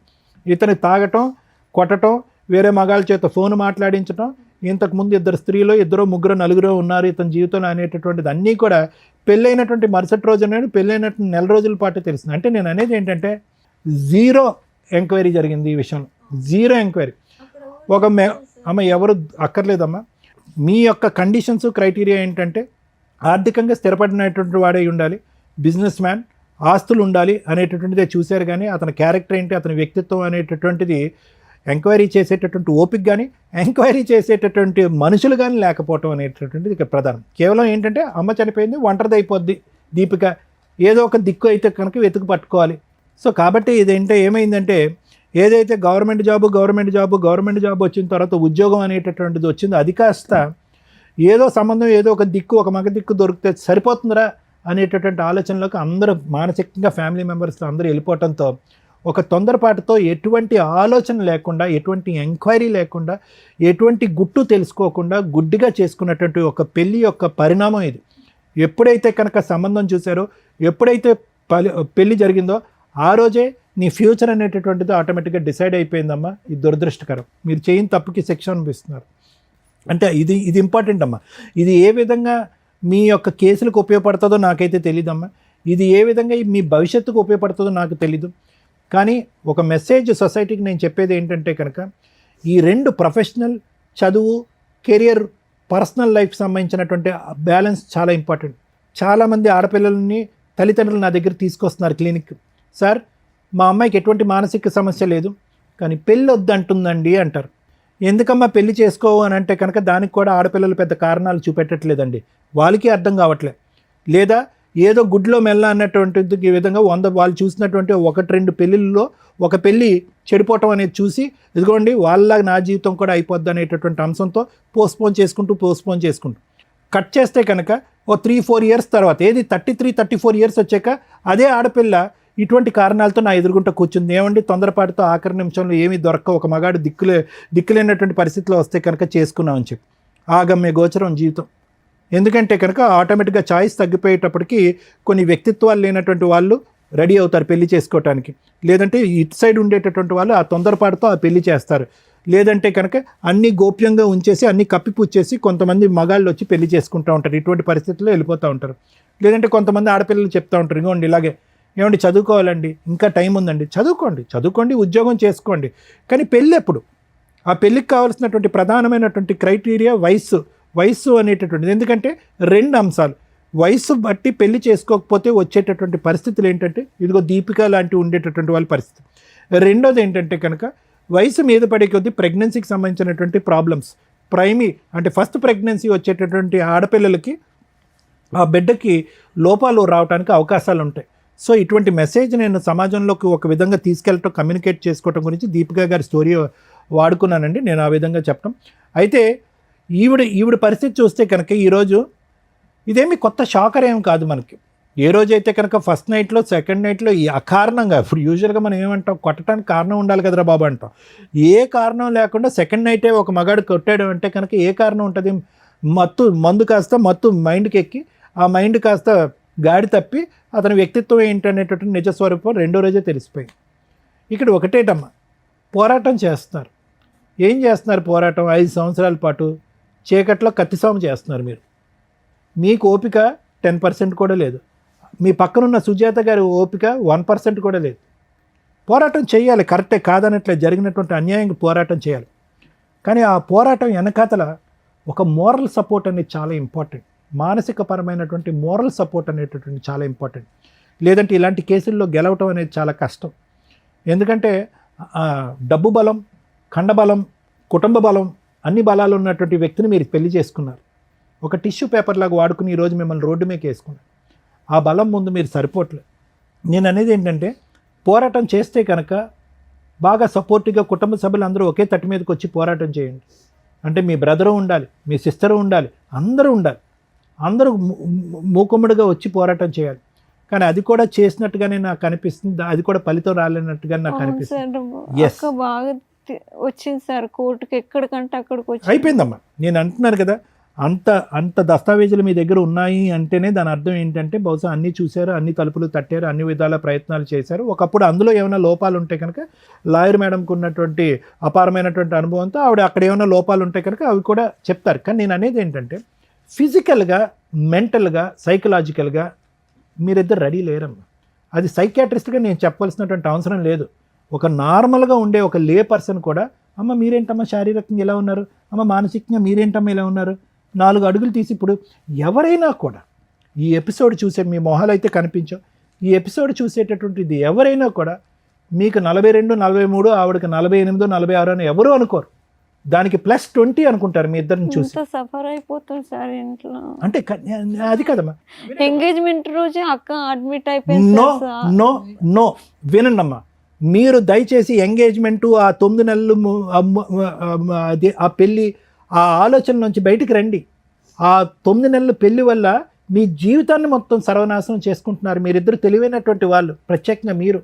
ఇతని తాగటం, కొట్టడం, వేరే మగాళ్ళ చేత ఫోన్ మాట్లాడించడం, ఇంతకుముందు 2 స్త్రీలు 2 ముగ్గురు నలుగురు ఉన్నారు ఇతని జీవితంలో అనేటటువంటిది అన్నీ కూడా పెళ్ళైనటువంటి మరుసటి రోజున పెళ్ళైనటువంటి 1 నెల రోజుల పాటు తెలిసింది. అంటే నేను అనేది ఏంటంటే జీరో ఎంక్వైరీ జరిగింది ఈ విషయంలో, జీరో ఎంక్వైరీ. అమ్మ ఎవరు అక్కర్లేదమ్మా, మీ యొక్క కండిషన్స్ క్రైటీరియా ఏంటంటే ఆర్థికంగా స్థిరపడినటువంటి వాడే ఉండాలి, బిజినెస్ మ్యాన్, ఆస్తులు ఉండాలి అనేటటువంటిదే చూశారు. కానీ అతని క్యారెక్టర్ ఏంటి, అతని వ్యక్తిత్వం అనేటటువంటిది ఎంక్వైరీ చేసేటటువంటి ఓపిక కానీ ఎంక్వైరీ చేసేటటువంటి మనుషులు కానీ లేకపోవటం అనేటటువంటిది ఇక్కడ ప్రధానం. కేవలం ఏంటంటే అమ్మ చనిపోయింది, ఒంటరిది అయిపోద్ది దీపిక, ఏదో ఒక దిక్కు అయితే కనుక వెతుకు పట్టుకోవాలి. సో కాబట్టి ఇదేంటే ఏమైందంటే ఏదైతే గవర్నమెంట్ జాబ్ వచ్చిన తర్వాత ఉద్యోగం అనేటటువంటిది వచ్చిందో అది కాస్త ఏదో సంబంధం ఏదో ఒక దిక్కు ఒక మగ దిక్కు దొరికితే సరిపోతుందిరా అనేటటువంటి ఆలోచనలోకి అందరూ మానసికంగా ఫ్యామిలీ మెంబర్స్ అందరూ వెళ్ళిపోవడంతో ఒక తొందరపాటుతో ఎటువంటి ఆలోచన లేకుండా, ఎటువంటి ఎంక్వైరీ లేకుండా, ఎటువంటి గుట్టు తెలుసుకోకుండా గుడ్డిగా చేసుకున్నటువంటి ఒక పెళ్ళి యొక్క పరిణామం ఇది. ఎప్పుడైతే కనుక సంబంధం చూశారో, ఎప్పుడైతే పెళ్ళి జరిగిందో ఆ రోజే నీ ఫ్యూచర్ అనేటటువంటిది ఆటోమేటిక్గా డిసైడ్ అయిపోయిందమ్మా. ఇది దురదృష్టకరం. మీరు చేయని తప్పుకి శిక్ష అనిపిస్తున్నారు. అంటే ఇది ఇంపార్టెంట్ అమ్మా. ఇది ఏ విధంగా మీ యొక్క కేసులకు ఉపయోగపడుతుందో నాకైతే తెలియదమ్మా. ఇది ఏ విధంగా మీ భవిష్యత్తుకు ఉపయోగపడుతుందో నాకు తెలీదు. కానీ ఒక మెసేజ్ సొసైటీకి నేను చెప్పేది ఏంటంటే కనుక ఈ 2 ప్రొఫెషనల్, చదువు, కెరియర్, పర్సనల్ లైఫ్ సంబంధించినటువంటి బ్యాలెన్స్ చాలా ఇంపార్టెంట్. చాలామంది ఆడపిల్లల్ని తల్లిదండ్రులు నా దగ్గర తీసుకొస్తున్నారు క్లినిక్. సార్ మా అమ్మాయికి ఎటువంటి మానసిక సమస్య లేదు కానీ పెళ్ళి వద్దంటుందండి అంటారు. ఎందుకమ్మా పెళ్లి చేసుకోవు అని అంటే కనుక దానికి కూడా ఆడపిల్లలు పెద్ద కారణాలు చూపెట్టట్లేదండి, వాళ్ళకి అర్థం కావట్లేదు. లేదా ఏదో గుడ్లో మెల్ల అన్నటువంటి ఈ విధంగా వాళ్ళు చూసినటువంటి 1-2 పెళ్ళిళ్ళలో ఒక పెళ్ళి చెడిపోవటం అనేది చూసి ఇదిగోండి వాళ్ళలాగా నా జీవితం కూడా అయిపోద్ది అనేటటువంటి అంశంతో పోస్ట్పోన్ చేసుకుంటూ కట్ చేస్తే కనుక 3-4 ఇయర్స్ తర్వాత ఏది 33-34 ఇయర్స్ వచ్చాక అదే ఆడపిల్ల ఇటువంటి కారణాలతో నా ఎదురుగుంట కూర్చుంది. ఏమండి తొందరపాటుతో ఆఖరి నిమిషంలో ఏమీ దొరక్క ఒక మగాడు దిక్కులేనటువంటి పరిస్థితిలో వస్తే కనుక చేసుకున్నామని చెప్పి ఆగమ్య గోచరం జీవితం. ఎందుకంటే కనుక ఆటోమేటిక్గా చాయిస్ తగ్గిపోయేటప్పటికి కొన్ని వ్యక్తిత్వాలు లేనటువంటి వాళ్ళు రెడీ అవుతారు పెళ్లి చేసుకోవటానికి. లేదంటే ఇటు సైడ్ ఉండేటటువంటి వాళ్ళు ఆ తొందరపాటుతో ఆ పెళ్లి చేస్తారు. లేదంటే కనుక అన్నీ గోప్యంగా ఉంచేసి అన్నీ కప్పిపుచ్చేసి కొంతమంది మగాళ్ళు వచ్చి పెళ్లి చేసుకుంటూ ఉంటారు. ఇటువంటి పరిస్థితుల్లో వెళ్ళిపోతూ ఉంటారు. లేదంటే కొంతమంది ఆడపిల్లలు చెప్తూ ఉంటారు, ఇగోండి ఇలాగే ఏమండి చదువుకోవాలండి, ఇంకా టైం ఉందండి, చదువుకోండి, ఉద్యోగం చేసుకోండి, కానీ పెళ్ళి ఎప్పుడు? ఆ పెళ్ళికి కావాల్సినటువంటి ప్రధానమైనటువంటి క్రైటీరియా వయస్సు అనేటటువంటిది. ఎందుకంటే 2 అంశాలు, వయస్సు బట్టి పెళ్లి చేసుకోకపోతే వచ్చేటటువంటి పరిస్థితులు ఏంటంటే ఇదిగో దీపిక లాంటి ఉండేటటువంటి వాళ్ళ పరిస్థితి. రెండోది ఏంటంటే కనుక వయసు మీద పడే కొద్దీ ప్రెగ్నెన్సీకి సంబంధించినటువంటి ప్రాబ్లమ్స్, అంటే ఫస్ట్ ప్రెగ్నెన్సీ వచ్చేటటువంటి ఆడపిల్లలకి ఆ బిడ్డకి లోపాలు రావడానికి అవకాశాలు ఉంటాయి. సో ఇటువంటి మెసేజ్ నేను సమాజంలోకి ఒక విధంగా తీసుకెళ్ళటం, కమ్యూనికేట్ చేసుకోవటం గురించి దీపిక గారి స్టోరీ వాడుకున్నానండి నేను ఆ విధంగా చెప్పడం. అయితే ఈవిడ పరిస్థితి చూస్తే కనుక ఈరోజు ఇదేమి కొత్త షాకర్ ఏం కాదు మనకి. ఏ రోజైతే కనుక ఫస్ట్ నైట్లో, సెకండ్ నైట్లో ఈ అకారణంగా, ఇప్పుడు యూజువల్గా మనం ఏమంటాం, కొట్టడానికి కారణం ఉండాలి కదరా బాబు అంటాం. ఏ కారణం లేకుండా సెకండ్ నైటే ఒక మగాడు కొట్టాడు అంటే కనుక ఏ కారణం ఉంటుంది? మందు కాస్త మైండ్కి ఎక్కి ఆ మైండ్ కాస్త గాడి తప్పి అతని వ్యక్తిత్వం ఏంటనేటటువంటి నిజస్వరూపం 2వ రోజే తెలిసిపోయింది. ఇక్కడ ఒకటేటమ్మా, పోరాటం చేస్తున్నారు. ఏం చేస్తున్నారు పోరాటం? 5 సంవత్సరాల పాటు చీకట్లో కత్తిసాము చేస్తున్నారు మీరు. మీకు ఓపిక 10% కూడా లేదు. మీ పక్కనున్న సుజాత గారి ఓపిక 1% కూడా లేదు. పోరాటం చేయాలి, కరెక్టే కాదనట్లే, జరిగినటువంటి అన్యాయంగా పోరాటం చేయాలి. కానీ ఆ పోరాటం వెనకాతల ఒక మోరల్ సపోర్ట్ అనేది చాలా ఇంపార్టెంట్. మానసిక పరమైనటువంటి మోరల్ సపోర్ట్ అనేటటువంటి చాలా ఇంపార్టెంట్. లేదంటే ఇలాంటి కేసుల్లో గెలవటం అనేది చాలా కష్టం. ఎందుకంటే డబ్బు బలం, ఖండబలం, కుటుంబ బలం, అన్ని బలాలు ఉన్నటువంటి వ్యక్తిని మీరు పెళ్లి చేసుకున్నారు. ఒక టిష్యూ పేపర్ లాగా వాడుకుని ఈరోజు మిమ్మల్ని రోడ్డు మీద వేసుకున్నారు. ఆ బలం ముందు మీరు సరిపోవట్లేదు. నేను అనేది ఏంటంటే పోరాటం చేస్తే కనుక బాగా సపోర్టివ్గా కుటుంబ సభ్యులు అందరూ ఒకే తట్టు మీదకి వచ్చి పోరాటం చేయండి. అంటే మీ బ్రదరు ఉండాలి, మీ సిస్టరు ఉండాలి, అందరూ ఉండాలి. అందరూ మూకుమ్మడిగా వచ్చి పోరాటం చేయాలి. కానీ అది కూడా చేసినట్టుగానే నాకు అనిపిస్తుంది, అది కూడా ఫలితం రాలేనట్టుగా నాకు అనిపిస్తుంది. బాగా వచ్చింది సార్, కోర్టుకి ఎక్కడికంటే అక్కడికి వచ్చి అయిపోయిందమ్మా. నేను అంటున్నాను కదా, అంత అంత దస్తావేజులు మీ దగ్గర ఉన్నాయి అంటేనే దాని అర్థం ఏంటంటే బహుశా అన్నీ చూశారు, అన్ని తలుపులు తట్టారు, అన్ని విధాల ప్రయత్నాలు చేశారు. ఒకప్పుడు అందులో ఏమైనా లోపాలు ఉంటే కనుక లాయర్ మేడంకు ఉన్నటువంటి అపారమైనటువంటి అనుభవంతో ఆవిడ అక్కడ ఏమైనా లోపాలు ఉంటే కనుక అవి కూడా చెప్తారు. కానీ నేను అనేది ఏంటంటే ఫిజికల్గా, మెంటల్గా, సైకలాజికల్గా మీరిద్దరు రెడీ లేరమ్మా. అది సైకియాట్రిస్ట్గా నేను చెప్పవలసినటువంటి అవసరం లేదు. ఒక నార్మల్గా ఉండే ఒక లే పర్సన్ కూడా అమ్మ మీరేంటమ్మా శారీరకంగా ఎలా ఉన్నారు, అమ్మ మానసికంగా మీరేంటమ్మా ఇలా ఉన్నారు, 4 అడుగులు తీసి ఇప్పుడు ఎవరైనా కూడా ఈ ఎపిసోడ్ చూసే, మీ మొహాలు అయితే కనిపించవు, ఈ ఎపిసోడ్ చూసేటటువంటిది ఎవరైనా కూడా మీకు 42, 43, ఆవిడకి 48, 46 అని ఎవరు అనుకోరు. దానికి +20 అనుకుంటారు మీ ఇద్దరిని చూసి. సఫర్ అయిపోతుంది సార్ ఇంట్లో. అంటే అది కదమ్మా. ఎంగేజ్మెంట్ రోజే అక్క అడ్మిట్ అయిపోయింది. నో నో నో వినండమ్మా, మీరు దయచేసి ఎంగేజ్మెంటు, ఆ 9 నెలలు అది ఆ పెళ్ళి, ఆ ఆలోచన నుంచి బయటికి రండి. ఆ 9 నెలల పెళ్లి వల్ల మీ జీవితాన్ని మొత్తం సర్వనాశనం చేసుకుంటున్నారు. మీరిద్దరు తెలివైనటువంటి వాళ్ళు, ప్రత్యేకంగా మీరు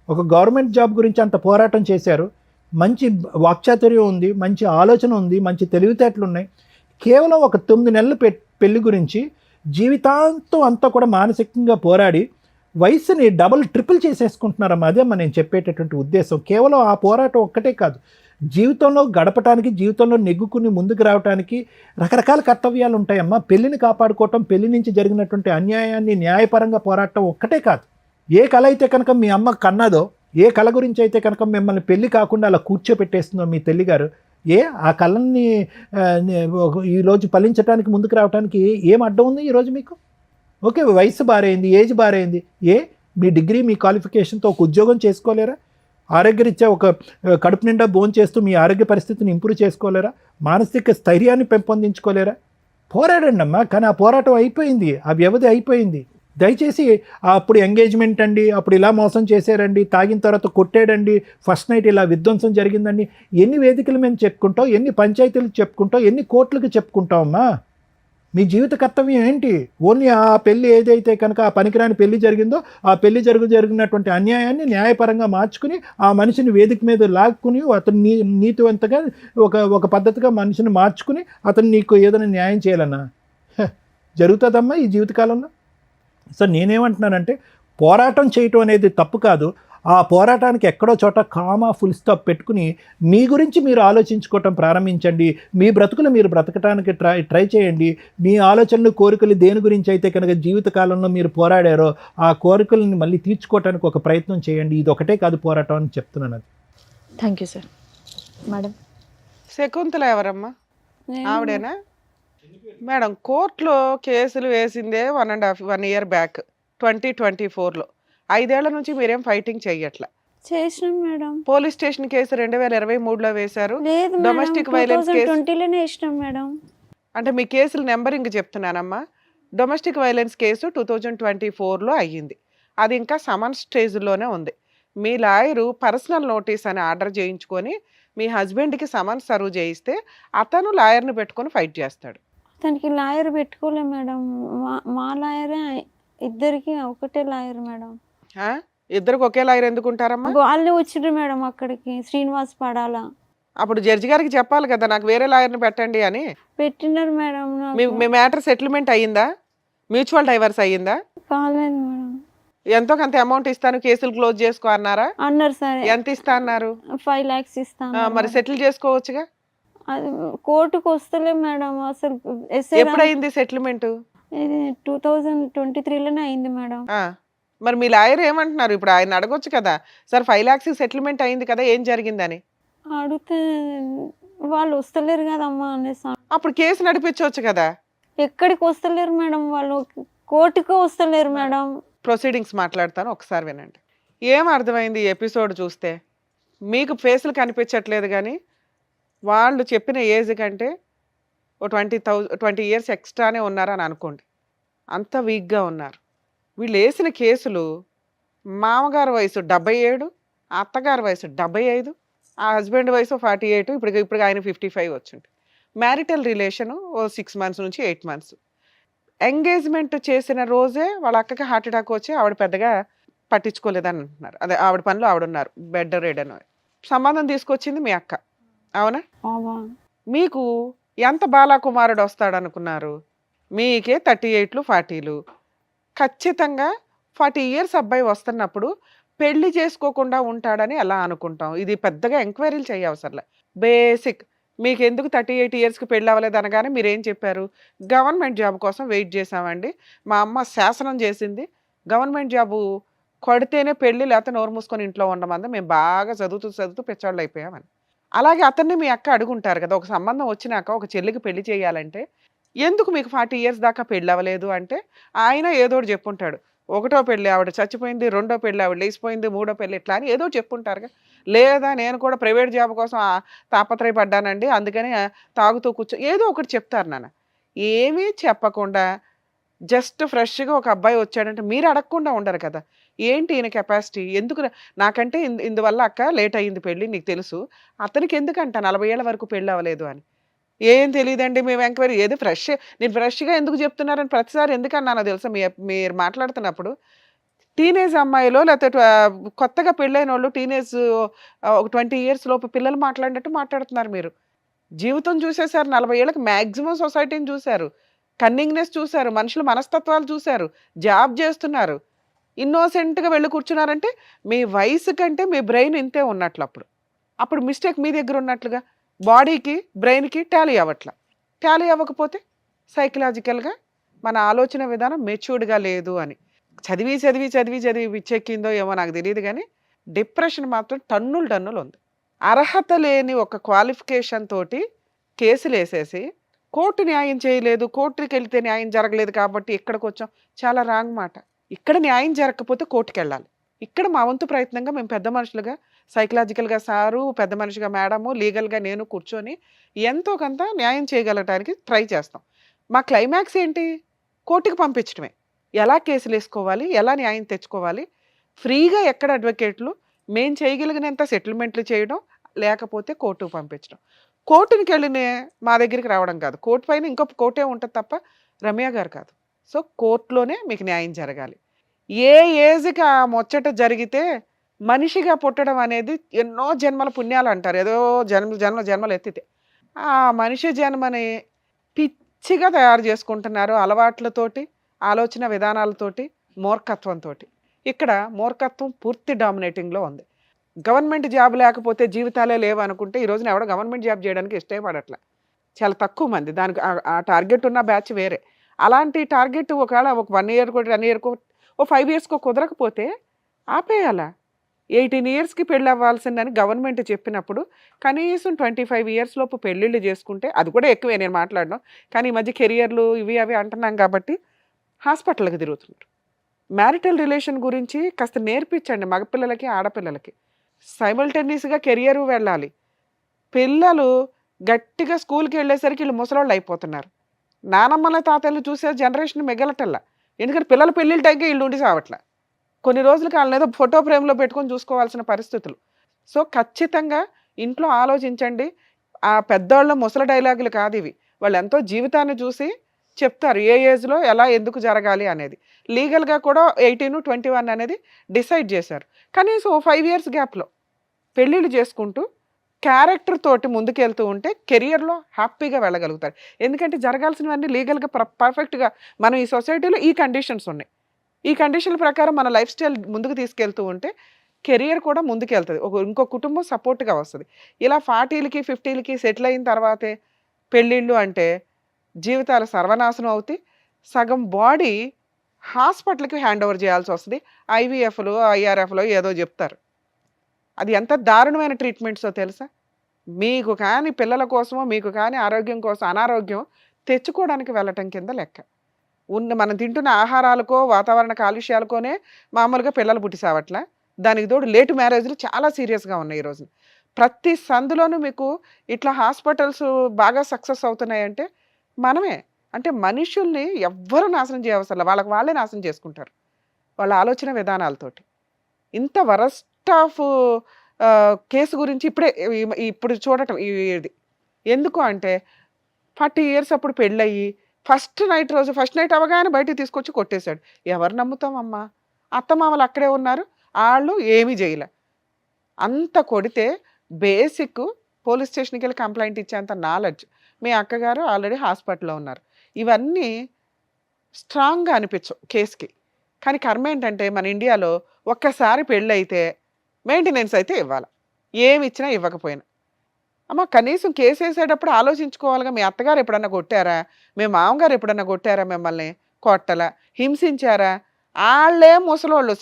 ఒక గవర్నమెంట్ జాబ్ గురించి అంత పోరాటం చేశారు, మంచి వాక్చాతుర్యం ఉంది, మంచి ఆలోచన ఉంది, మంచి తెలివితేటలు ఉన్నాయి. కేవలం ఒక 9 నెలల పెళ్లి గురించి జీవితాంతం అంతా కూడా మానసికంగా పోరాడి వయసుని డబుల్ ట్రిపుల్ చేసేసుకుంటున్నారమ్మా. అదేమ్మా నేను చెప్పేటటువంటి ఉద్దేశం. కేవలం ఆ పోరాటం ఒక్కటే కాదు, జీవితంలో గడపటానికి, జీవితంలో నెగ్గుకుని ముందుకు రావడానికి రకరకాల కర్తవ్యాలు ఉంటాయమ్మా. పెళ్లిని కాపాడుకోవటం, పెళ్లి నుంచి జరిగినటువంటి అన్యాయాన్ని న్యాయపరంగా పోరాటం ఒక్కటే కాదు. ఏ కళ అయితే కనుక మీ అమ్మ కన్నదో, ఏ కళ గురించి అయితే కనుక మిమ్మల్ని పెళ్లి కాకుండా అలా కూర్చోపెట్టేస్తుందో మీ తల్లిగారు, ఆ కళని ఈరోజు ఫలించడానికి ముందుకు రావడానికి ఏం అడ్డం ఉంది ఈరోజు మీకు? ఓకే, వయసు బారైంది, ఏజ్ బారైంది, మీ డిగ్రీ, మీ క్వాలిఫికేషన్తో ఒక ఉద్యోగం చేసుకోలేరా? ఆరోగ్యరీత్యా ఒక కడుపు నిండా భోంచేస్తూ మీ ఆరోగ్య పరిస్థితిని ఇంప్రూవ్ చేసుకోలేరా? మానసిక స్థైర్యాన్ని పెంపొందించుకోలేరా? పోరాడండి అమ్మా. కానీ ఆ పోరాటం అయిపోయింది, ఆ వ్యవధి అయిపోయింది. దయచేసి అప్పుడు ఎంగేజ్మెంట్ అండి, అప్పుడు ఇలా మోసం చేశారండి, తాగిన తర్వాత కొట్టాడండి, ఫస్ట్ నైట్ ఇలా విధ్వంసం జరిగిందండి, ఎన్ని వేదికలు మేము చెప్పుకుంటాం, ఎన్ని పంచాయతీలకు చెప్పుకుంటాం, ఎన్ని కోట్లకు చెప్పుకుంటామమ్మా? మీ జీవిత కర్తవ్యం ఏంటి? ఓన్లీ ఆ పెళ్ళి ఏదైతే కనుక ఆ పనికిరాని పెళ్లి జరిగిందో, ఆ పెళ్లి జరిగినటువంటి అన్యాయాన్ని న్యాయపరంగా మార్చుకుని ఆ మనిషిని వేదిక మీద లాక్కుని అతను నీతివంతంగా ఒక పద్ధతిగా మనిషిని మార్చుకుని అతను నీకు ఏదైనా న్యాయం చేయాలన్నా జరుగుతుందమ్మా ఈ జీవితకాలంలో? సో నేనేమంటున్నానంటే పోరాటం చేయటం అనేది తప్పు కాదు. ఆ పోరాటానికి ఎక్కడో చోట కామా, ఫుల్ స్టాప్ పెట్టుకుని మీ గురించి మీరు ఆలోచించుకోవటం ప్రారంభించండి. మీ బ్రతుకులు మీరు బ్రతకటానికి ట్రై చేయండి. మీ ఆలోచనలు, కోరికలు దేని గురించి అయితే కనుక జీవితకాలంలో మీరు పోరాడారో ఆ కోరికలను మళ్ళీ తీర్చుకోవటానికి ఒక ప్రయత్నం చేయండి. ఇది ఒకటే కాదు పోరాటం అని చెప్తున్నాను. అది. Thank you sir. Madam, Shakuntala ఎవరమ్మా? ఆవిడేనా? మేడం, కోర్టులో కేసులు వేసిందే 1 year బ్యాక్ 2024లో. 5 ఏళ్ల నుంచి మీరేం ఫైటింగ్ చెయ్యట్లా. చేసినాం మేడం. పోలీస్ స్టేషన్ కేసు 2023లో వేశారు. లేదు డొమెస్టిక్ వైలెన్స్ కేసు 2020లోనే ఇచ్చినాం మేడం. అంటే మీ కేసుల నెంబరింగ్ చెప్తున్నానమ్మా. డొమెస్టిక్ వైలెన్స్ కేసు 2024లో అయ్యింది. అది ఇంకా సమన్ స్టేజ్లోనే ఉంది. మీ లాయరు పర్సనల్ నోటీస్ అని ఆర్డర్ చేయించుకొని మీ హస్బెండ్కి సమన్ సర్వ్ చేయిస్తే అతను లాయర్ని పెట్టుకొని ఫైట్ చేస్తాడు. అతనికి లాయర్ పెట్టుకోలే మేడం. మా లాయరే ఇద్దరికి ఒకటే లాయర్ మేడం. ఇద్దరికి ఒకే లాయర్ ఎందుకు ఉంటారమ్మా? వాళ్ళే వచ్చిండ్రు మేడం అక్కడికి, శ్రీనివాస్ పడాలా. అప్పుడు జడ్జి గారికి చెప్పాలి కదా, నాకు వేరే లాయర్ని పెట్టండి అని. పెట్టినారు మేడం. మీ మ్యాటర్ సెటిల్మెంట్ అయ్యిందా? మ్యూచువల్ డైవర్స్ అయ్యిందా? కాలేదు మేడం. ఎంతో కొంత అమౌంట్ ఇస్తాను, కేసులు క్లోజ్ చేసుకో అన్నారా? అన్నారు. సరే, ఎంత ఇస్తా అన్నారు? 5 lakhs ఇస్తాను. మరి సెటిల్ చేసుకోవచ్చుగా. అది కోర్టుకు వస్తలే మేడం. అసలు ఎప్పుడైంది సెటిల్మెంట్? ఇది 2023లోనే అయింది మేడం. మరి మీ లాయర్ ఏమంటున్నారు? ఇప్పుడు ఆయన అడగొచ్చు కదా, సార్ 5 lakhs సెటిల్మెంట్ అయింది కదా, ఏం జరిగిందని అడిగితే వాళ్ళు వస్తలేరు కదమ్మా అనేసి. అప్పుడు కేసు నడిపించవచ్చు కదా. ఎక్కడికి వస్తలేరు మేడం, వాళ్ళు కోర్టుకు వస్తలేరు మేడం. ప్రొసీడింగ్స్ మాట్లాడతాను, ఒకసారి వినండి. ఏం అర్థమైంది ఈ ఎపిసోడ్ చూస్తే? మీకు ఫేసులు కనిపించట్లేదు, కానీ వాళ్ళు చెప్పిన ఏజ్ కంటే 20 years ఎక్స్ట్రానే ఉన్నారని అనుకోండి. అంత వీక్గా ఉన్నారు. వీళ్ళు వేసిన కేసులు మామగారు వయసు 77, అత్తగారి వయసు 75, ఆ హస్బెండ్ వయసు 48, ఇప్పుడు ఆయన 55 వచ్చింది. మ్యారిటల్ రిలేషను 6 months నుంచి 8 months. ఎంగేజ్మెంట్ చేసిన రోజే వాళ్ళ అక్కకి హార్ట్ అటాక్ వచ్చి ఆవిడ పెద్దగా పట్టించుకోలేదని అంటున్నారు. అదే ఆవిడ పనిలో ఆవిడ ఉన్నారు, బెడ్ రెడ్ అని. సంబంధం తీసుకొచ్చింది మీ అక్క, అవునా? బాబా, మీకు ఎంత బాలాకుమారుడు వస్తాడనుకున్నారు? మీకే 38లు, 40లు. ఖచ్చితంగా 40 ఇయర్స్ అబ్బాయి వస్తున్నప్పుడు పెళ్లి చేసుకోకుండా ఉంటాడని ఎలా అనుకుంటాం? ఇది పెద్దగా ఎంక్వైరీలు చేయవసరలే. బేసిక్ మీకెందుకు 38 ఇయర్స్‌కి పెళ్లి అవ్వలేదు అనగానే మీరేం చెప్పారు? గవర్నమెంట్ జాబ్ కోసం వెయిట్ చేశామండి. మా అమ్మ శాసనం చేసింది. గవర్నమెంట్ జాబు కొడితేనే పెళ్లి లేకపోతే నోరు మూసుకొని ఇంట్లో ఉండమంది. మేము బాగా చదువుతూ చదువుతూ పిచ్చోళ్ళు అయిపోయామని. అలాగే అతన్ని మీ అక్క అడుగుంటారు కదా! ఒక సంబంధం వచ్చినాక ఒక చెల్లికి పెళ్లి చేయాలంటే, ఎందుకు మీకు 40 ఇయర్స్ దాకా పెళ్లి అవ్వలేదు అంటే, ఆయన ఏదోటి చెప్పుంటాడు. ఒకటో పెళ్లి ఆవిడ చచ్చిపోయింది, రెండో పెళ్లి ఆవిడ లేచిపోయింది, మూడో పెళ్లి ఇట్లా అని ఏదో చెప్పుంటారుగా. లేదా నేను కూడా ప్రైవేట్ జాబ్ కోసం తాపత్రయపడ్డానండి. అందుకని తాగుతూ ఏదో ఒకటి చెప్తారు నాన్న. ఏమీ చెప్పకుండా జస్ట్ ఫ్రెష్‌గా ఒక అబ్బాయి వచ్చాడంటే మీరు అడగకుండా ఉండరు కదా! ఏంటి ఈయన కెపాసిటీ? ఎందుకు నాకంటే ఇందువల్ల అక్క లేట్ అయింది పెళ్లి నీకు తెలుసు. అతనికి ఎందుకంట 40 ఏళ్ల వరకు పెళ్లి అవ్వలేదు అని. ఏం తెలీదండి మేము ఎంక్వైరీ ఏది నేను ఫ్రెష్‌గా ఎందుకు చెప్తున్నారని ప్రతిసారి ఎందుకన్నానో తెలుసా మీరు మాట్లాడుతున్నప్పుడు? టీనేజ్ అమ్మాయిలో లేతే కొత్తగా పెళ్ళైనోళ్ళు ఒక 20 ఇయర్స్ లోపు పిల్లలు మాట్లాడినట్టు మాట్లాడుతున్నారు మీరు. జీవితం చూసేసారు 40 ఏళ్ళకి మాక్సిమం సొసైటీని చూసారు. కన్నింగ్‌నెస్ చూసారు. మనుషుల మనస్తత్వాలు చూసారు. జాబ్ చేస్తున్నారు. ఇన్నోసెంట్‌గా వెళ్లి కూర్చున్నారంటే మీ వయసు కంటే మీ బ్రెయిన్ ఇంతే ఉన్నట్లప్పుడు. అప్పుడు మిస్టేక్ మీ దగ్గర ఉన్నట్లుగా. బాడీకి, బ్రెయిన్‌కి టాలీ అవ్వట్ల. టాలీ అవ్వకపోతే సైకలాజికల్‌గా మన ఆలోచన విధానం మెచ్యూర్డ్‌గా లేదు అని. చదివి పిచ్చెక్కిందో ఏమో నాకు తెలీదు గానీ, డిప్రెషన్ మాత్రం టన్నులు ఉంది. అర్హత లేని ఒక క్వాలిఫికేషన్ తోటి కేసులేసేసి, కోర్టు న్యాయం చేయలేదు, కోర్టుకెళ్తే న్యాయం జరగలేదు కాబట్టి ఇక్కడికొచ్చాం. చాలా రాంగ్ మాట. ఇక్కడ న్యాయం జరగకపోతే కోర్టుకెళ్ళాలి. ఇక్కడ మా వంతు ప్రయత్నంగా మేము పెద్ద మనుషులుగా, సైకలాజికల్‌గా సారు, పెద్ద మనిషిగా మేడము, లీగల్‌గా నేను కూర్చొని ఎంతో కొంత న్యాయం చేయగలగటానికి ట్రై చేస్తాం. మా క్లైమాక్స్ ఏంటి? కోర్టుకి పంపించడమే. ఎలా కేసులేసుకోవాలి? ఎలా న్యాయం తెచ్చుకోవాలి? ఫ్రీగా ఎక్కడ అడ్వకేట్లు మేము చేయగలిగినంత సెటిల్మెంట్లు చేయడం, లేకపోతే కోర్టుకు పంపించడం. కోర్టుకెళ్ళిన మా దగ్గరికి రావడం కాదు. కోర్టు పైన ఇంకో కోర్టే ఉంటది తప్ప రమ్య గారు కాదు. సో, కోర్టులోనే మీకు న్యాయం జరగాలి. ఏ ఏజ్‌కి ఆ ముచ్చట జరిగితే మనిషిగా పుట్టడం అనేది ఎన్నో జన్మల పుణ్యాలంటారు. ఏదో జన్మలు ఎత్తితే. ఆ మనిషి జన్మని పిచ్చిగా తయారు చేసుకుంటున్నారు అలవాట్లతోటి, ఆలోచన విధానాలతోటి, మూర్ఖత్వంతోటి. ఇక్కడ మూర్ఖత్వం పూర్తి డామినేటింగ్‌లో ఉంది. గవర్నమెంట్ జాబ్ లేకపోతే జీవితాలే లేవనుకుంటే ఈ రోజున ఎవడో గవర్నమెంట్ జాబ్ చేయడానికి ఇష్టపడట్ల. చాలా తక్కువ మంది. దానికి ఆ టార్గెట్ ఉన్న బ్యాచ్ వేరే. అలాంటి టార్గెట్ ఒకవేళ ఒక 1 ఇయర్‌కో, 10 ఇయర్‌కో, ఓ 5 ఇయర్స్‌కో కుదరకపోతే ఆపేయాలా? 18 ఇయర్స్‌కి పెళ్లి అవ్వాల్సిందని గవర్నమెంట్ చెప్పినప్పుడు కనీసం 25 ఇయర్స్ లోపు పెళ్ళిళ్ళు చేసుకుంటే అది కూడా ఎక్కువే నేను మాట్లాడను. కానీ ఈ మధ్య కెరియర్‌లు ఇవి అవి అంటున్నాం కాబట్టి హాస్పిటల్‌కి తిరుగుతున్నారు. మ్యారిటల్ రిలేషన్ గురించి కాస్త నేర్పించండి మగపిల్లలకి, ఆడపిల్లలకి. సైమల్టేనియస్‌గా కెరియరు వెళ్ళాలి. పిల్లలు గట్టిగా స్కూల్‌కి వెళ్ళేసరికి వీళ్ళు ముసలోళ్ళు అయిపోతున్నారు. నానమ్మల తాతయ్యలు చూసే జనరేషన్ మిగలటల్లా. ఎందుకంటే పిల్లల పెళ్ళిళ్ళ టైంకే వీళ్ళు ఉండి సావట్ల. కొన్ని రోజులకి వాళ్ళని ఏదో ఫోటో ఫ్రేమ్‌లో పెట్టుకొని చూసుకోవాల్సిన పరిస్థితులు. సో, ఖచ్చితంగా ఇంట్లో ఆలోచించండి. ఆ పెద్దోళ్ళ ముసలి డైలాగులు కాదివి. వాళ్ళెంతో జీవితాన్ని చూసి చెప్తారు. ఏ ఏజ్‌లో ఎలా ఎందుకు జరగాలి అనేది. లీగల్‌గా కూడా 18, 21 అనేది డిసైడ్ చేశారు. కనీసం ఓ 5 ఇయర్స్ గ్యాప్‌లో పెళ్ళిళ్ళు చేసుకుంటూ క్యారెక్టర్ తోటి ముందుకెళ్తూ ఉంటే కెరియర్‌లో హ్యాపీగా వెళ్ళగలుగుతారు. ఎందుకంటే జరగాల్సినవన్నీ లీగల్‌గా పర్ఫెక్ట్‌గా మనం ఈ సొసైటీలో ఈ కండిషన్స్ ఉన్నాయి. ఈ కండిషన్ల ప్రకారం మన లైఫ్ స్టైల్ ముందుకు తీసుకెళ్తూ ఉంటే కెరియర్ కూడా ముందుకెళ్తది. ఇంకో కుటుంబం సపోర్ట్‌గా వస్తది. ఇలా 40లకి, 50లకి సెటిల్ అయిన తర్వాతే పెళ్ళిళ్ళు అంటే జీవితాలు సర్వనాశనం అవుతాయి. సగం బాడీ హాస్పిటల్‌కి హ్యాండ్ ఓవర్ చేయాల్సి వస్తది. ఐవీఎఫ్‌లు, ఐఆర్ఎఫ్‌లు ఏదో చెప్తారు. అది ఎంత దారుణమైన ట్రీట్మెంట్సో తెలుసా? మీకు కానీ పిల్లల కోసమో, మీకు కానీ ఆరోగ్యం కోసం అనారోగ్యం తెచ్చుకోవడానికి వెళ్ళటం కింద లెక్క. మనం తింటున్న ఆహారాలకో, వాతావరణ కాలుష్యాలకోనే మామూలుగా పిల్లలు పుట్టి సావట్ల. దానికి తోడు లేట్ మ్యారేజ్‌లు చాలా సీరియస్‌గా ఉన్నాయి ఈ రోజున. ప్రతి సందులోనూ మీకు ఇట్లా హాస్పిటల్స్ బాగా సక్సెస్ అవుతున్నాయంటే మనమే. అంటే మనుషుల్ని ఎవ్వరు నాశనం చేయవసరలా. వాళ్ళకి వాళ్ళే నాశనం చేసుకుంటారు. వాళ్ళ ఆలోచన విధానాలతోటి. ఇంత వరస్ట్ ఆఫ్ కేసు గురించి ఇప్పుడు చూడటం ఇది. ఎందుకు అంటే 40 ఇయర్స్ అప్పుడు పెళ్ళయ్యి ఫస్ట్ నైట్ అవ్వగానే బయటికి తీసుకొచ్చి కొట్టేశాడు. ఎవరు నమ్ముతామమ్మా? అత్తమామలు అక్కడే ఉన్నారు. ఆళ్ళు ఏమీ చేయలే. అంత కొడితే బేసిక్ పోలీస్ స్టేషన్కి వెళ్ళి కంప్లైంట్ ఇచ్చేంత నాలెడ్జ్. మీ అక్కగారు ఆల్రెడీ హాస్పిటల్లో ఉన్నారు. ఇవన్నీ స్ట్రాంగ్గా అనిపించవు కేసుకి. కానీ కర్మ ఏంటంటే మన ఇండియాలో ఒక్కసారి పెళ్ళైతే మెయింటెనెన్స్ అయితే ఇవ్వాలి, ఏమి ఇచ్చినా ఇవ్వకపోయినా. అమ్మ కనీసం కేసు వేసేటప్పుడు ఆలోచించుకోవాలిగా. మీ అత్తగారు ఎప్పుడన్నా కొట్టారా, మీ మామగారు ఎప్పుడన్నా కొట్టారా, మిమ్మల్ని కొట్టలా, హింసించారా? వాళ్ళే ముసలోళ్ళు,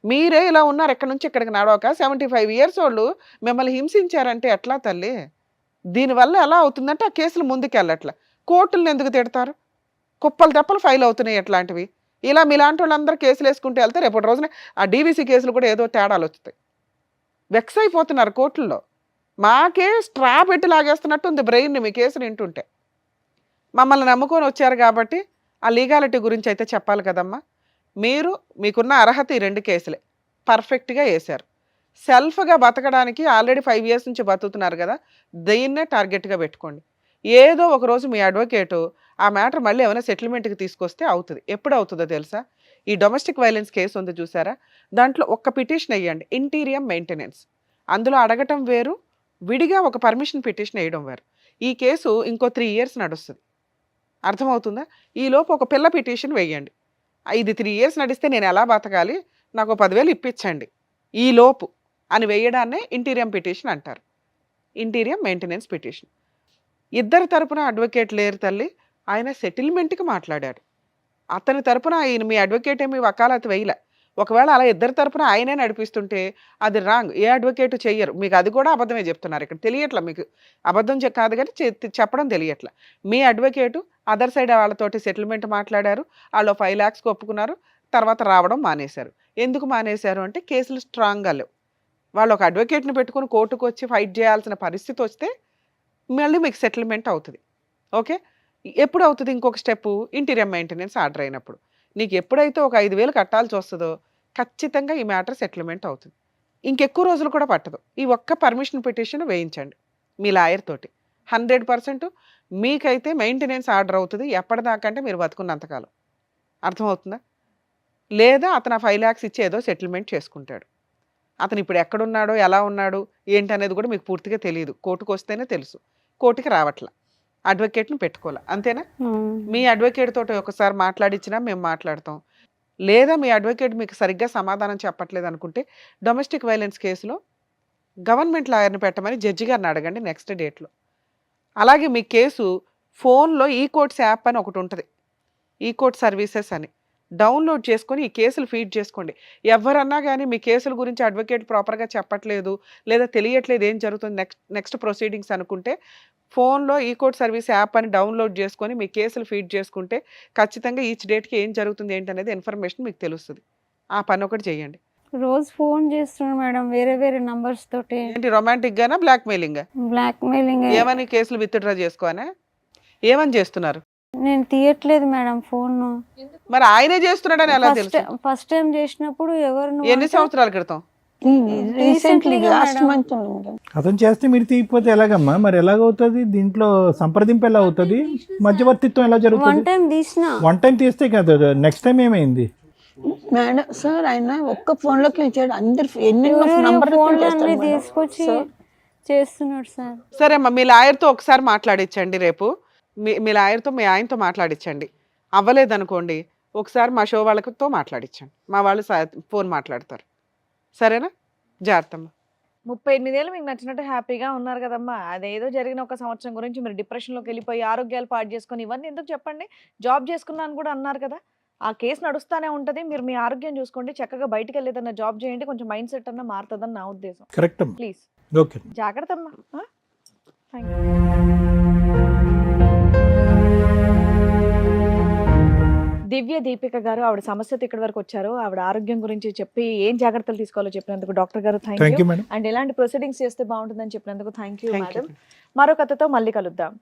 మీరే ఇలా ఉన్నారు ఎక్కడి నుంచి ఇక్కడికి నడవక 75 years వాళ్ళు మిమ్మల్ని హింసించారంటే ఎట్లా తల్లి? దీనివల్ల ఎలా అవుతుందంటే ఆ కేసులు ముందుకు వెళ్ళట్లా. కోర్టులను ఎందుకు తిడతారు? కుప్పలు తెప్పలు ఫైల్ అవుతున్నాయి ఎట్లాంటివి. ఇలా మీలాంటి వాళ్ళందరూ కేసులు వేసుకుంటూ వెళ్తే రేపటి రోజున ఆ డీవీసీ కేసులు కూడా ఏదో తేడాలు వస్తాయి. వెక్స్ అయిపోతున్నారు కోర్టుల్లో. మాకే స్ట్రా పెట్టి లాగేస్తున్నట్టు ఉంది బ్రెయిన్ని మీ కేసులు వింటుంటే. మమ్మల్ని నమ్ముకొని వచ్చారు కాబట్టి ఆ లీగాలిటీ గురించి అయితే చెప్పాలి కదమ్మా. మీకున్న అర్హత ఈ 2 కేసులే పర్ఫెక్ట్గా వేశారు. సెల్ఫ్గా బతకడానికి ఆల్రెడీ 5 years నుంచి బతుకుతున్నారు కదా, దీన్నే టార్గెట్గా పెట్టుకోండి. ఏదో ఒకరోజు మీ అడ్వకేటు ఆ మ్యాటర్ మళ్ళీ ఏమైనా సెటిల్మెంట్కి తీసుకొస్తే అవుతుంది. ఎప్పుడు అవుతుందో తెలుసా? ఈ డొమెస్టిక్ వైలెన్స్ కేసు ఉంది చూసారా, దాంట్లో ఒక్క పిటిషన్ వేయండి, ఇంటీరియం మెయింటెనెన్స్. అందులో అడగటం వేరు, విడిగా ఒక పర్మిషన్ పిటిషన్ వేయడం వేరు. ఈ కేసు ఇంకో 3 years నడుస్తుంది. అర్థమవుతుందా? ఈలోపు ఒక పిల్ల పిటిషన్ వేయండి. ఇది 3 years నడిస్తే నేను ఎలా బతకాలి, నాకు 10,000 ఇప్పించండి ఈలోపు అని వేయడాన్నే ఇంటీరియం పిటిషన్ అంటారు. Interim maintenance petition. ఇద్దరి తరపున అడ్వకేట్ లేరు తల్లి. ఆయన సెటిల్మెంట్కి మాట్లాడాడు. అతని తరపున ఆయన మీ అడ్వకేట్ ఏమి వకాలత్ వేయలే. ఒకవేళ అలా ఇద్దరి తరపున ఆయనే నడిపిస్తుంటే అది రాంగ్. ఏ అడ్వకేట్ చెయ్యరు. మీకు అది కూడా అబద్ధమే చెప్తున్నారు. ఇక్కడ తెలియట్లా మీకు. అబద్ధం కాదు కానీ చెప్పడం తెలియట్లా. మీ అడ్వకేటు అదర్ సైడ్ వాళ్ళతోటి సెటిల్మెంట్ మాట్లాడారు. వాళ్ళు 5 lakhs ఒప్పుకున్నారు. తర్వాత రావడం మానేశారు. ఎందుకు మానేశారు అంటే కేసులు స్ట్రాంగ్గా లేవు. వాళ్ళు ఒక అడ్వకేట్ని పెట్టుకుని కోర్టుకు వచ్చి ఫైట్ చేయాల్సిన పరిస్థితి వస్తే మళ్ళీ మీకు సెటిల్మెంట్ అవుతుంది. ఓకే, ఎప్పుడు అవుతుంది? ఇంకొక స్టెప్ ఇంటీరియం మెయింటెనెన్స్ ఆర్డర్ అయినప్పుడు. నీకు ఎప్పుడైతే ఒక 5,000 కట్టాల్సి వస్తుందో ఖచ్చితంగా ఈ మ్యాటర్ సెటిల్మెంట్ అవుతుంది. ఇంకెక్కువ రోజులు కూడా పట్టదు. ఈ ఒక్క పర్మిషన్ పిటిషన్ వేయించండి మీ లాయర్ తోటి. 100% మీకైతే మెయింటెనెన్స్ ఆర్డర్ అవుతుంది. ఎప్పటిదాకా అంటే మీరు బతుకున్నంతకాలం. అర్థమవుతుందా? లేదా అతను 5 lakhs ఇచ్చి ఏదో సెటిల్మెంట్ చేసుకుంటాడు. అతను ఇప్పుడు ఎక్కడున్నాడో, ఎలా ఉన్నాడు, ఏంటనేది కూడా మీకు పూర్తిగా తెలియదు. కోర్టుకు వస్తేనే తెలుసు. కోర్టుకి రావట్లా, అడ్వకేట్ని పెట్టుకోవాలి. అంతేనా? మీ అడ్వకేట్ తోటి ఒకసారి మాట్లాడించినా మేము మాట్లాడతాం. లేదా మీ అడ్వకేట్ మీకు సరిగ్గా సమాధానం చెప్పట్లేదు అనుకుంటే డొమెస్టిక్ వైలెన్స్ కేసులో గవర్నమెంట్ లాయర్ని పెట్టమని జడ్జి గారిని అడగండి నెక్స్ట్ డేట్లో. అలాగే మీ కేసు ఫోన్లో ఈ కోర్ట్స్ యాప్ అని ఒకటి ఉంటుంది, ఈ కోర్ట్ సర్వీసెస్ అని డౌన్లోడ్ చేసుకొని ఈ కేసులు ఫీడ్ చేసుకోండి. ఎవరన్నా కానీ మీ కేసుల గురించి అడ్వకేట్ ప్రాపర్గా చెప్పట్లేదు, లేదా తెలియట్లేదు ఏం జరుగుతుంది నెక్స్ట్ ప్రొసీడింగ్స్ అనుకుంటే ఫోన్లో ఈ కోర్ట్ సర్వీస్ యాప్ అని డౌన్లోడ్ చేసుకొని మీ కేసులు ఫీడ్ చేసుకుంటే ఖచ్చితంగా ఈచ్ డేట్కి ఏం జరుగుతుంది ఏంటనేది ఇన్ఫర్మేషన్ మీకు తెలుస్తుంది. ఆ పని ఒకటి చేయండి. రోజు ఫోన్ చేస్తున్నాడు మేడం, వేరే వేరే నంబర్స్ తోటి. ఏంటి, రొమాంటిక్ గానా బ్లాక్ మెయిలింగ్? Blackmailing. ఏమని కేసులు విత్డ్రా చేసుకోనా? ఏమని చేస్తున్నారు? నేను తీయట్లేదు మేడం ఫోన్. మరి ఆయనే చేస్తున్నాడని ఎలా తెలుసు? ఫస్ట్ టైం చేసినప్పుడు ఎవరు ఎన్ని సంవత్సరాల క్రితం? Recently last month. అతను చేస్తే మీరు తీయకపోతే ఎలాగమ్మా? మరి ఎలాగవుతుంది? దీంట్లో సంప్రదింపు ఎలా అవుతుంది? మధ్యవర్తిత్వం ఎలా జరుగుతుంది? వన్ టైం తీసిన. వన్ టైం తీస్తే కదా, నెక్స్ట్ టైం ఏమైంది మేడం సార్? ఆయన ఒక్క ఫోన్ లోకి వెళ్ళాడు, అందరు ఎన్నెన్నో నంబర్ తీసుకొచ్చి చేస్తున్నాడు సార్. సరే అమ్మా, మీ లాయర్తో ఒకసారి మాట్లాడించండి రేపు. మీ లాయర్తో మీ ఆయనతో మాట్లాడించండి. అవ్వలేదనుకోండి ఒకసారి మా షో వాళ్ళతో మాట్లాడించండి. మా వాళ్ళు ఫోన్ మాట్లాడతారు. సరేనా? జాగ్రత్తమ్మా. 38 ఏళ్ళు మీకు నచ్చినట్టు హ్యాపీగా ఉన్నారు కదమ్మా. అదేదో జరిగిన ఒక సంవత్సరం గురించి మీరు డిప్రెషన్లోకి వెళ్ళిపోయి ఆరోగ్యాలు పాడు చేసుకొని ఇవన్నీ ఎందుకు చెప్పండి? జాబ్ చేసుకున్నాను కూడా అన్నారు కదా, ఆ కేసు నడుస్తూనే ఉంటుంది. మీరు మీ ఆరోగ్యం చూసుకోండి, చక్కగా బయటికి వెళ్ళి ఏదన్నా జాబ్ చేయండి, కొంచెం మైండ్ సెట్ అన్న మారుతుందని నా ఉద్దేశం. కరెక్ట్. ప్లీజ్ ఓకే, జాగ్రత్త అమ్మా. Thank you. దివ్య దీపిక గారు ఆవిడ సమస్యతో ఇక్కడి వరకు వచ్చారు. ఆవిడ ఆరోగ్యం గురించి చెప్పి ఏం జాగ్రత్తలు తీసుకోవాలో చెప్పినందుకు డాక్టర్ గారు థ్యాంక్ యూ. అండ్ ఎలాంటి ప్రొసీడింగ్స్ చేస్తే బాగుంటుందని చెప్పినందుకు థ్యాంక్ యూ మేడం. మరో కథతో మళ్ళీ కలుద్దాం.